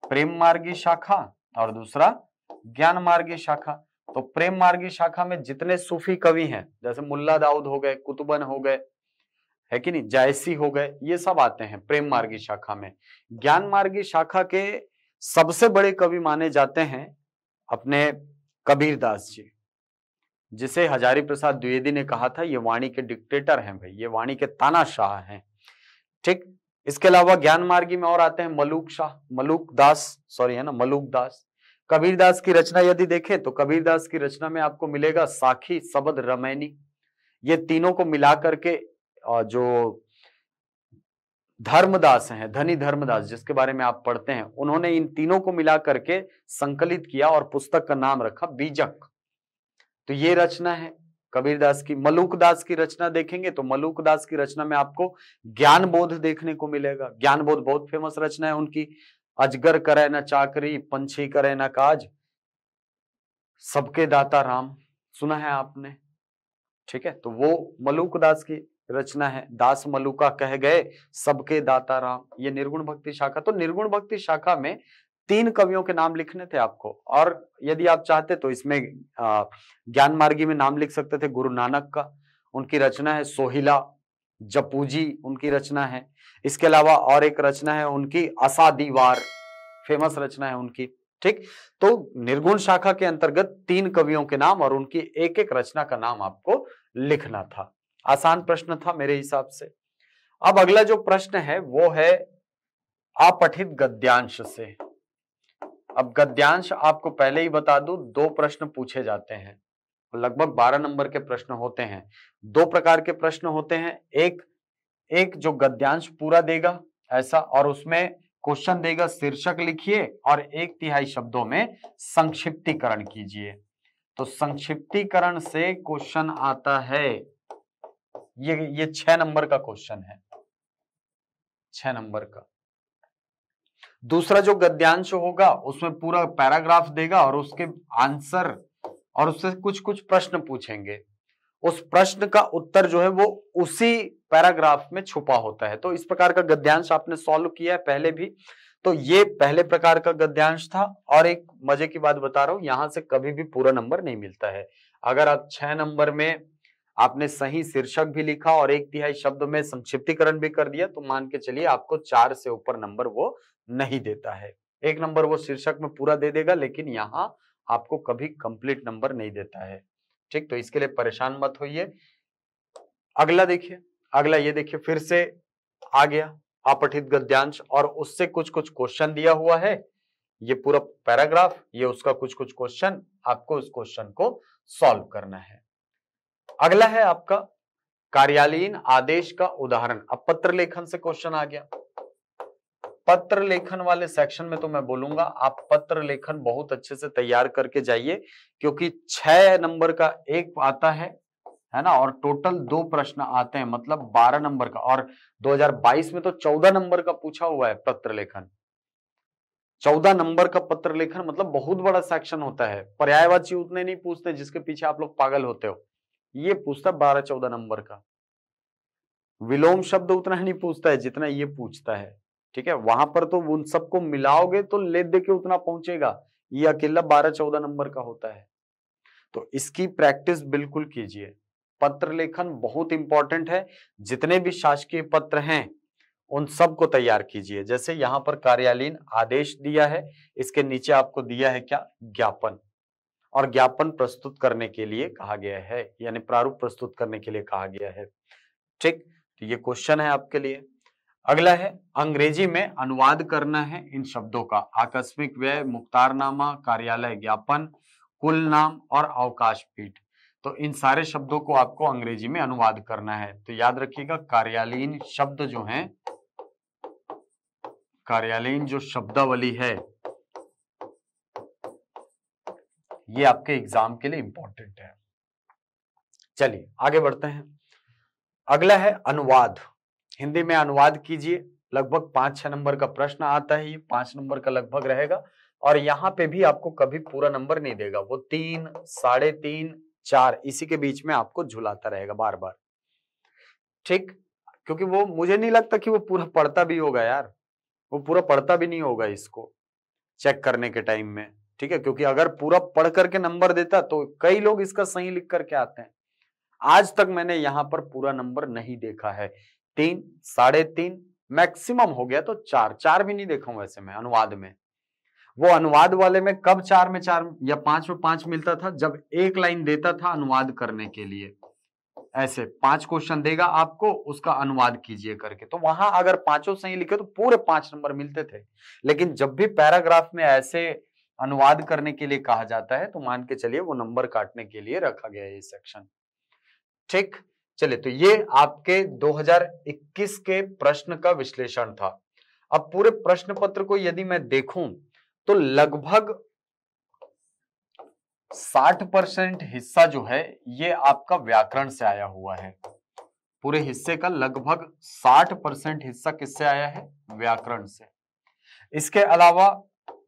प्रेम मार्गी शाखा और दूसरा ज्ञान मार्गी शाखा। तो प्रेम मार्गी शाखा में जितने सूफी कवि हैं, जैसे मुल्ला दाऊद हो गए, कुतुबन हो गए, है कि नहीं, जायसी हो गए, ये सब आते हैं प्रेम मार्गी शाखा में। ज्ञान मार्गी शाखा के सबसे बड़े कवि माने जाते हैं अपने कबीरदास जी, जिसे हजारी प्रसाद द्विवेदी ने कहा था ये वाणी के डिक्टेटर हैं भाई, ये वाणी के तानाशाह हैं। ठीक, इसके अलावा ज्ञान मार्गी में और आते हैं मलूक शाह, मलूक दास, सॉरी है ना, मलूक दास। कबीरदास की रचना यदि देखें तो कबीरदास की रचना में आपको मिलेगा साखी, सबद, रमैनी। ये तीनों को मिला करके जो धर्मदास हैं, धनी धर्मदास, जिसके बारे में आप पढ़ते हैं, उन्होंने इन तीनों को मिला करके संकलित किया और पुस्तक का नाम रखा बीजक। तो ये रचना है कबीरदास की। मलूक दास की रचना देखेंगे तो मलूक दास की रचना में आपको ज्ञान बोध देखने को मिलेगा। ज्ञान बोध बहुत फेमस रचना है उनकी। अजगर करे न चाकरी, पंछी करे न काज, सबके दाता राम, सुना है आपने। ठीक है, तो वो मलूक दास की रचना है। दास मलुका कह गए, सबके दाता राम, ये निर्गुण भक्ति शाखा। तो निर्गुण भक्ति शाखा में 3 कवियों के नाम लिखने थे आपको, और यदि आप चाहते तो इसमें ज्ञान मार्गी में नाम लिख सकते थे गुरु नानक का, उनकी रचना है सोहिला। जपूजी उनकी रचना है। इसके अलावा और एक रचना है उनकी आसा दीवार, फेमस रचना है उनकी। ठीक, तो निर्गुण शाखा के अंतर्गत 3 कवियों के नाम और उनकी एक एक रचना का नाम आपको लिखना था। आसान प्रश्न था मेरे हिसाब से। अब अगला जो प्रश्न है वो है अपठित गद्यांश से। अब गद्यांश आपको पहले ही बता दूं, 2 प्रश्न पूछे जाते हैं, लगभग 12 नंबर के प्रश्न होते हैं। 2 प्रकार के प्रश्न होते हैं, एक जो गद्यांश पूरा देगा ऐसा, और उसमें क्वेश्चन देगा शीर्षक लिखिए और 1/3 शब्दों में संक्षिप्तीकरण कीजिए। तो संक्षिप्तीकरण से क्वेश्चन आता है, ये 6 नंबर का क्वेश्चन है, 6 नंबर का। दूसरा जो गद्यांश होगा उसमें पूरा पैराग्राफ देगा और उसके आंसर और उससे कुछ कुछ प्रश्न पूछेंगे। उस प्रश्न का उत्तर जो है वो उसी पैराग्राफ में छुपा होता है। तो इस प्रकार का गद्यांश आपने सॉल्व किया है पहले भी। तो ये पहले प्रकार का गद्यांश था। और एक मजे की बात बता रहा हूं, यहां से कभी भी पूरा नंबर नहीं मिलता है। अगर आप 6 नंबर में आपने सही शीर्षक भी लिखा और 1/3 शब्द में संक्षिप्तीकरण भी कर दिया तो मान के चलिए आपको 4 से ऊपर नंबर वो नहीं देता है। 1 नंबर वो शीर्षक में पूरा दे देगा, लेकिन यहाँ आपको कभी कंप्लीट नंबर नहीं देता है। ठीक, तो इसके लिए परेशान मत होइए। अगला देखिए, अगला ये देखिए, फिर से आ गया अपठित गद्यांश और उससे कुछ कुछ क्वेश्चन दिया हुआ है। ये पूरा पैराग्राफ, ये उसका कुछ कुछ क्वेश्चन, आपको उस क्वेश्चन को सॉल्व करना है। अगला है आपका कार्यालयीन आदेश का उदाहरण। अब पत्र लेखन से क्वेश्चन आ गया। पत्र लेखन वाले सेक्शन में तो मैं बोलूंगा आप पत्र लेखन बहुत अच्छे से तैयार करके जाइए, क्योंकि 6 नंबर का एक आता है ना, और टोटल 2 प्रश्न आते हैं, मतलब 12 नंबर का। और 2022 में तो 14 नंबर का पूछा हुआ है पत्र लेखन। 14 नंबर का पत्र लेखन मतलब बहुत बड़ा सेक्शन होता है। पर्यायवाची उतने नहीं पूछते जिसके पीछे आप लोग पागल होते हो, ये पूछता 12-14 नंबर का। विलोम शब्द उतना नहीं पूछता है जितना ये पूछता है। ठीक है, वहां पर तो उन सबको मिलाओगे तो ले दे के उतना पहुंचेगा, ये अकेला 12-14 नंबर का होता है। तो इसकी प्रैक्टिस बिल्कुल कीजिए। पत्र लेखन बहुत इंपॉर्टेंट है। जितने भी शासकीय पत्र हैं उन सबको तैयार कीजिए। जैसे यहाँ पर कार्यालयीन आदेश दिया है, इसके नीचे आपको दिया है क्या, ज्ञापन। और ज्ञापन प्रस्तुत करने के लिए कहा गया है, यानी प्रारूप प्रस्तुत करने के लिए कहा गया है। ठीक, तो ये क्वेश्चन है आपके लिए। अगला है अंग्रेजी में अनुवाद करना है इन शब्दों का। आकस्मिक व्यय, मुख्तारनामा, कार्यालय ज्ञापन, कुल नाम और अवकाश पीठ। तो इन सारे शब्दों को आपको अंग्रेजी में अनुवाद करना है। तो याद रखिएगा कार्यालयीन शब्द जो हैं, कार्यालयीन जो शब्दावली है ये आपके एग्जाम के लिए इंपॉर्टेंट है। चलिए आगे बढ़ते हैं। अगला है अनुवाद। हिंदी में अनुवाद कीजिए। लगभग 5-6 नंबर का प्रश्न आता है, ये 5 नंबर का लगभग रहेगा। और यहाँ पे भी आपको कभी पूरा नंबर नहीं देगा, वो 3, 3.5, 4 इसी के बीच में आपको झुलाता रहेगा बार बार। ठीक, क्योंकि वो मुझे नहीं लगता कि वो पूरा पढ़ता भी होगा यार, वो पूरा पढ़ता भी नहीं होगा इसको चेक करने के टाइम में। ठीक है, क्योंकि अगर पूरा पढ़ करके नंबर देता तो कई लोग इसका सही लिख करके आते हैं। आज तक मैंने यहां पर पूरा नंबर नहीं देखा है। 3, 3.5 मैक्सिमम हो गया तो 4 भी नहीं देखा हूं वैसे मैं अनुवाद में। वो अनुवाद वाले में कब 4 में 4 या 5 में 5 मिलता था, जब एक लाइन देता था अनुवाद करने के लिए। ऐसे 5 क्वेश्चन देगा आपको, उसका अनुवाद कीजिए करके, तो वहां अगर पांचों सही लिखे तो पूरे 5 नंबर मिलते थे। लेकिन जब भी पैराग्राफ में ऐसे अनुवाद करने के लिए कहा जाता है तो मान के चलिए वो नंबर काटने के लिए रखा गया है ये सेक्शन। ठीक, चलिए तो ये आपके 2021 के प्रश्न का विश्लेषण था। अब पूरे प्रश्न पत्र को यदि मैं देखूं तो लगभग 60% हिस्सा जो है ये आपका व्याकरण से आया हुआ है। पूरे हिस्से का लगभग 60% हिस्सा किससे आया है? व्याकरण से। इसके अलावा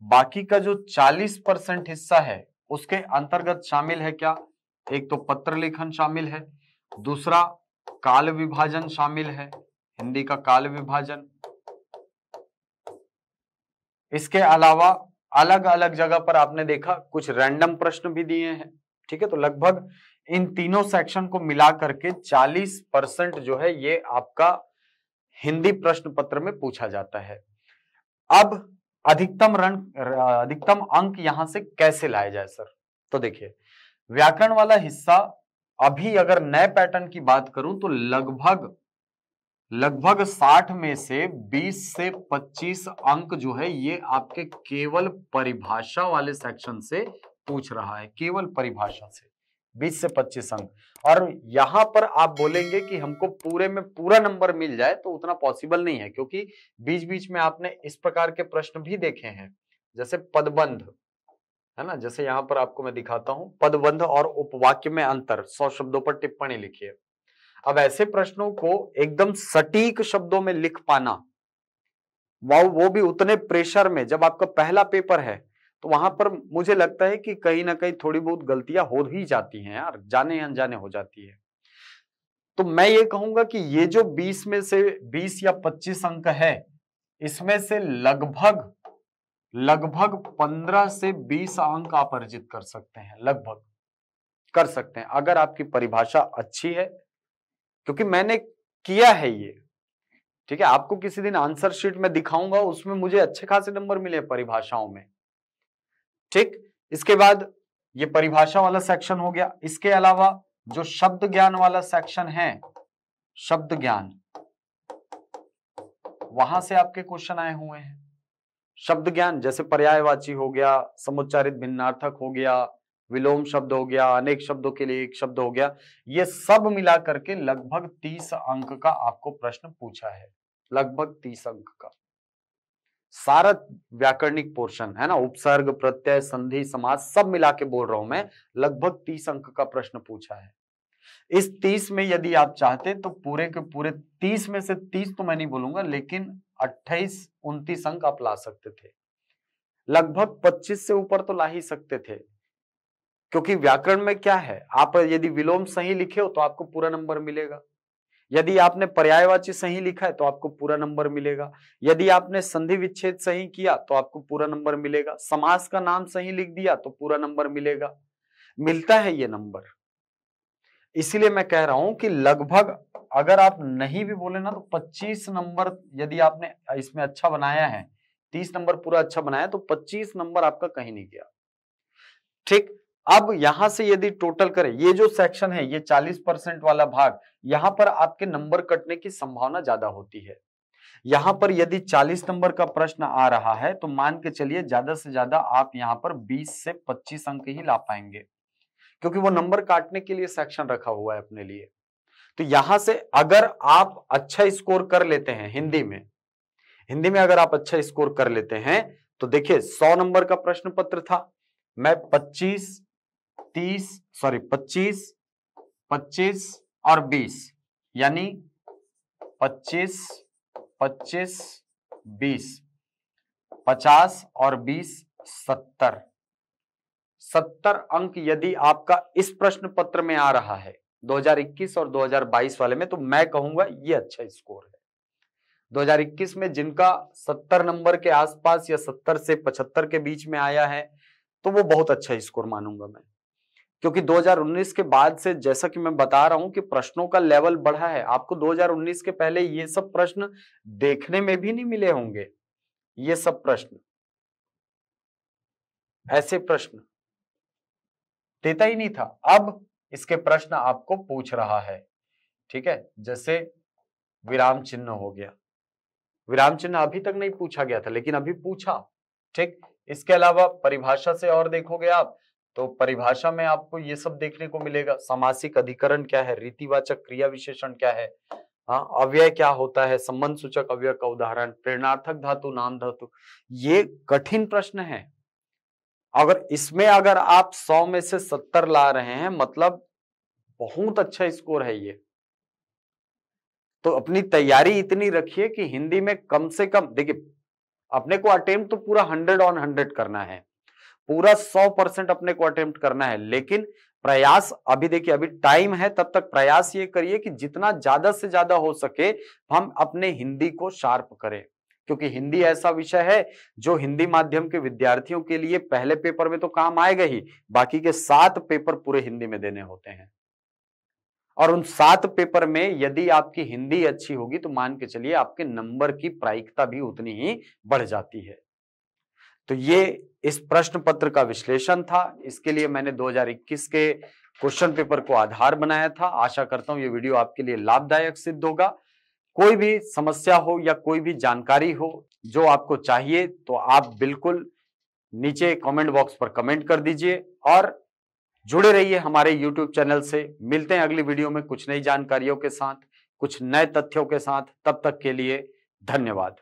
बाकी का जो 40% हिस्सा है उसके अंतर्गत शामिल है क्या? एक तो पत्र लेखन शामिल है, दूसरा काल विभाजन शामिल है, हिंदी का काल विभाजन। इसके अलावा अलग अलग जगह पर आपने देखा कुछ रैंडम प्रश्न भी दिए हैं। ठीक है, तो लगभग इन तीनों सेक्शन को मिला करके 40% जो है ये आपका हिंदी प्रश्न पत्र में पूछा जाता है। अब अधिकतम अंक यहां से कैसे लाए जाए सर? तो देखिए व्याकरण वाला हिस्सा अभी अगर नए पैटर्न की बात करूं तो लगभग 60 में से 20 से 25 अंक जो है ये आपके केवल परिभाषा वाले सेक्शन से पूछ रहा है, केवल परिभाषा से 20 से 25 अंक। और यहां पर आप बोलेंगे कि हमको पूरे में पूरा नंबर मिल जाए तो उतना पॉसिबल नहीं है, क्योंकि बीच बीच में आपने इस प्रकार के प्रश्न भी देखे हैं, जैसे पदबंध है ना, जैसे यहां पर आपको मैं दिखाता हूं, पदबंध और उपवाक्य में अंतर, 100 शब्दों पर टिप्पणी लिखिए। अब ऐसे प्रश्नों को एकदम सटीक शब्दों में लिख पाना, वो भी उतने प्रेशर में, जब आपका पहला पेपर है तो वहां पर मुझे लगता है कि कहीं ना कहीं थोड़ी बहुत गलतियां हो ही जाती हैं यार, जाने अनजाने हो जाती है। तो मैं ये कहूंगा कि ये जो 20 में से 20 या 25 अंक है, इसमें से लगभग 15 से 20 अंक आप अर्जित कर सकते हैं, लगभग कर सकते हैं अगर आपकी परिभाषा अच्छी है, क्योंकि मैंने किया है ये। ठीक है, आपको किसी दिन आंसर शीट में दिखाऊंगा, उसमें मुझे अच्छे खासे नंबर मिले परिभाषाओं में। ठीक, इसके बाद ये परिभाषा वाला सेक्शन हो गया। इसके अलावा जो शब्द ज्ञान वाला सेक्शन है, शब्द ज्ञान, वहां से आपके क्वेश्चन आए हुए हैं। शब्द ज्ञान जैसे पर्यायवाची हो गया, समुच्चारित भिन्नार्थक हो गया, विलोम शब्द हो गया, अनेक शब्दों के लिए एक शब्द हो गया, ये सब मिला करके लगभग 30 अंक का आपको प्रश्न पूछा है, लगभग 30 अंक का सारा व्याकरणिक पोर्शन है ना, उपसर्ग, प्रत्यय, संधि, समास सब मिला के बोल रहा हूं मैं, लगभग 30 अंक का प्रश्न पूछा है। इस 30 में यदि आप चाहते तो पूरे के पूरे 30 में से 30 तो मैं नहीं बोलूंगा, लेकिन 28-29 अंक आप ला सकते थे, लगभग 25 से ऊपर तो ला ही सकते थे। क्योंकि व्याकरण में क्या है, आप यदि विलोम सही लिखे हो तो आपको पूरा नंबर मिलेगा, यदि आपने पर्यायवाची सही लिखा है तो आपको पूरा नंबर मिलेगा, यदि आपने संधि विच्छेद सही किया तो आपको पूरा नंबर मिलेगा, समास का नाम सही लिख दिया तो पूरा नंबर मिलेगा, मिलता है ये नंबर। इसीलिए मैं कह रहा हूं कि लगभग अगर आप नहीं भी बोले ना तो 25 नंबर यदि आपने इसमें अच्छा बनाया है, 30 नंबर पूरा अच्छा बनाया तो 25 नंबर आपका कहीं नहीं गया। ठीक, अब यहां से यदि टोटल करें, ये जो सेक्शन है ये 40% वाला भाग, यहां पर आपके नंबर कटने की संभावना ज्यादा होती है। यहां पर यदि 40 नंबर का प्रश्न आ रहा है तो मान के चलिए ज्यादा से ज्यादा आप यहां पर 20 से 25 अंक ही ला पाएंगे, क्योंकि वो नंबर काटने के लिए सेक्शन रखा हुआ है अपने लिए। तो यहां से अगर आप अच्छा स्कोर कर लेते हैं हिंदी में अगर आप अच्छा स्कोर कर लेते हैं तो देखिए 100 नंबर का प्रश्न पत्र था, मैं 25 और 20 यानी 25 25 20 50 और 20 70 अंक यदि आपका इस प्रश्न पत्र में आ रहा है 2021 और 2022 वाले में, तो मैं कहूंगा ये अच्छा स्कोर है। 2021 में जिनका 70 नंबर के आसपास या 70 से 75 के बीच में आया है तो वो बहुत अच्छा स्कोर मानूंगा मैं, क्योंकि 2019 के बाद से जैसा कि मैं बता रहा हूं कि प्रश्नों का लेवल बढ़ा है। आपको 2019 के पहले ये सब प्रश्न देखने में भी नहीं मिले होंगे, ये सब प्रश्न, ऐसे प्रश्न देता ही नहीं था। अब इसके प्रश्न आपको पूछ रहा है, ठीक है। जैसे विराम चिन्ह हो गया, विराम चिन्ह अभी तक नहीं पूछा गया था लेकिन अभी पूछा, ठीक। इसके अलावा परिभाषा से और देखोगे आप तो परिभाषा में आपको ये सब देखने को मिलेगा। सामासिक अधिकरण क्या है, रीतिवाचक क्रिया विशेषण क्या है, हाँ, अव्यय क्या होता है, संबंध सूचक अव्यय का उदाहरण, प्रेरणार्थक धातु, नाम धातु, ये कठिन प्रश्न है। अगर आप 100 में से 70 ला रहे हैं मतलब बहुत अच्छा स्कोर है ये। तो अपनी तैयारी इतनी रखिए कि हिंदी में कम से कम, देखिए अपने को अटेम्प्ट तो पूरा 100 ऑन 100 करना है, पूरा 100% अपने को अटेम्प्ट करना है, लेकिन प्रयास अभी देखिए अभी टाइम है, तब तक प्रयास ये करिए कि जितना ज्यादा से ज्यादा हो सके हम अपने हिंदी को शार्प करें, क्योंकि हिंदी ऐसा विषय है जो हिंदी माध्यम के विद्यार्थियों के लिए पहले पेपर में तो काम आएगा ही, बाकी के 7 पेपर पूरे हिंदी में देने होते हैं। और उन 7 पेपर में यदि आपकी हिंदी अच्छी होगी तो मान के चलिए आपके नंबर की प्रायिकता भी उतनी ही बढ़ जाती है। तो ये इस प्रश्न पत्र का विश्लेषण था, इसके लिए मैंने 2021 के क्वेश्चन पेपर को आधार बनाया था। आशा करता हूं ये वीडियो आपके लिए लाभदायक सिद्ध होगा। कोई भी समस्या हो या कोई भी जानकारी हो जो आपको चाहिए तो आप बिल्कुल नीचे कमेंट बॉक्स पर कमेंट कर दीजिए और जुड़े रहिए हमारे YouTube चैनल से। मिलते हैं अगली वीडियो में कुछ नई जानकारियों के साथ, कुछ नए तथ्यों के साथ। तब तक के लिए धन्यवाद।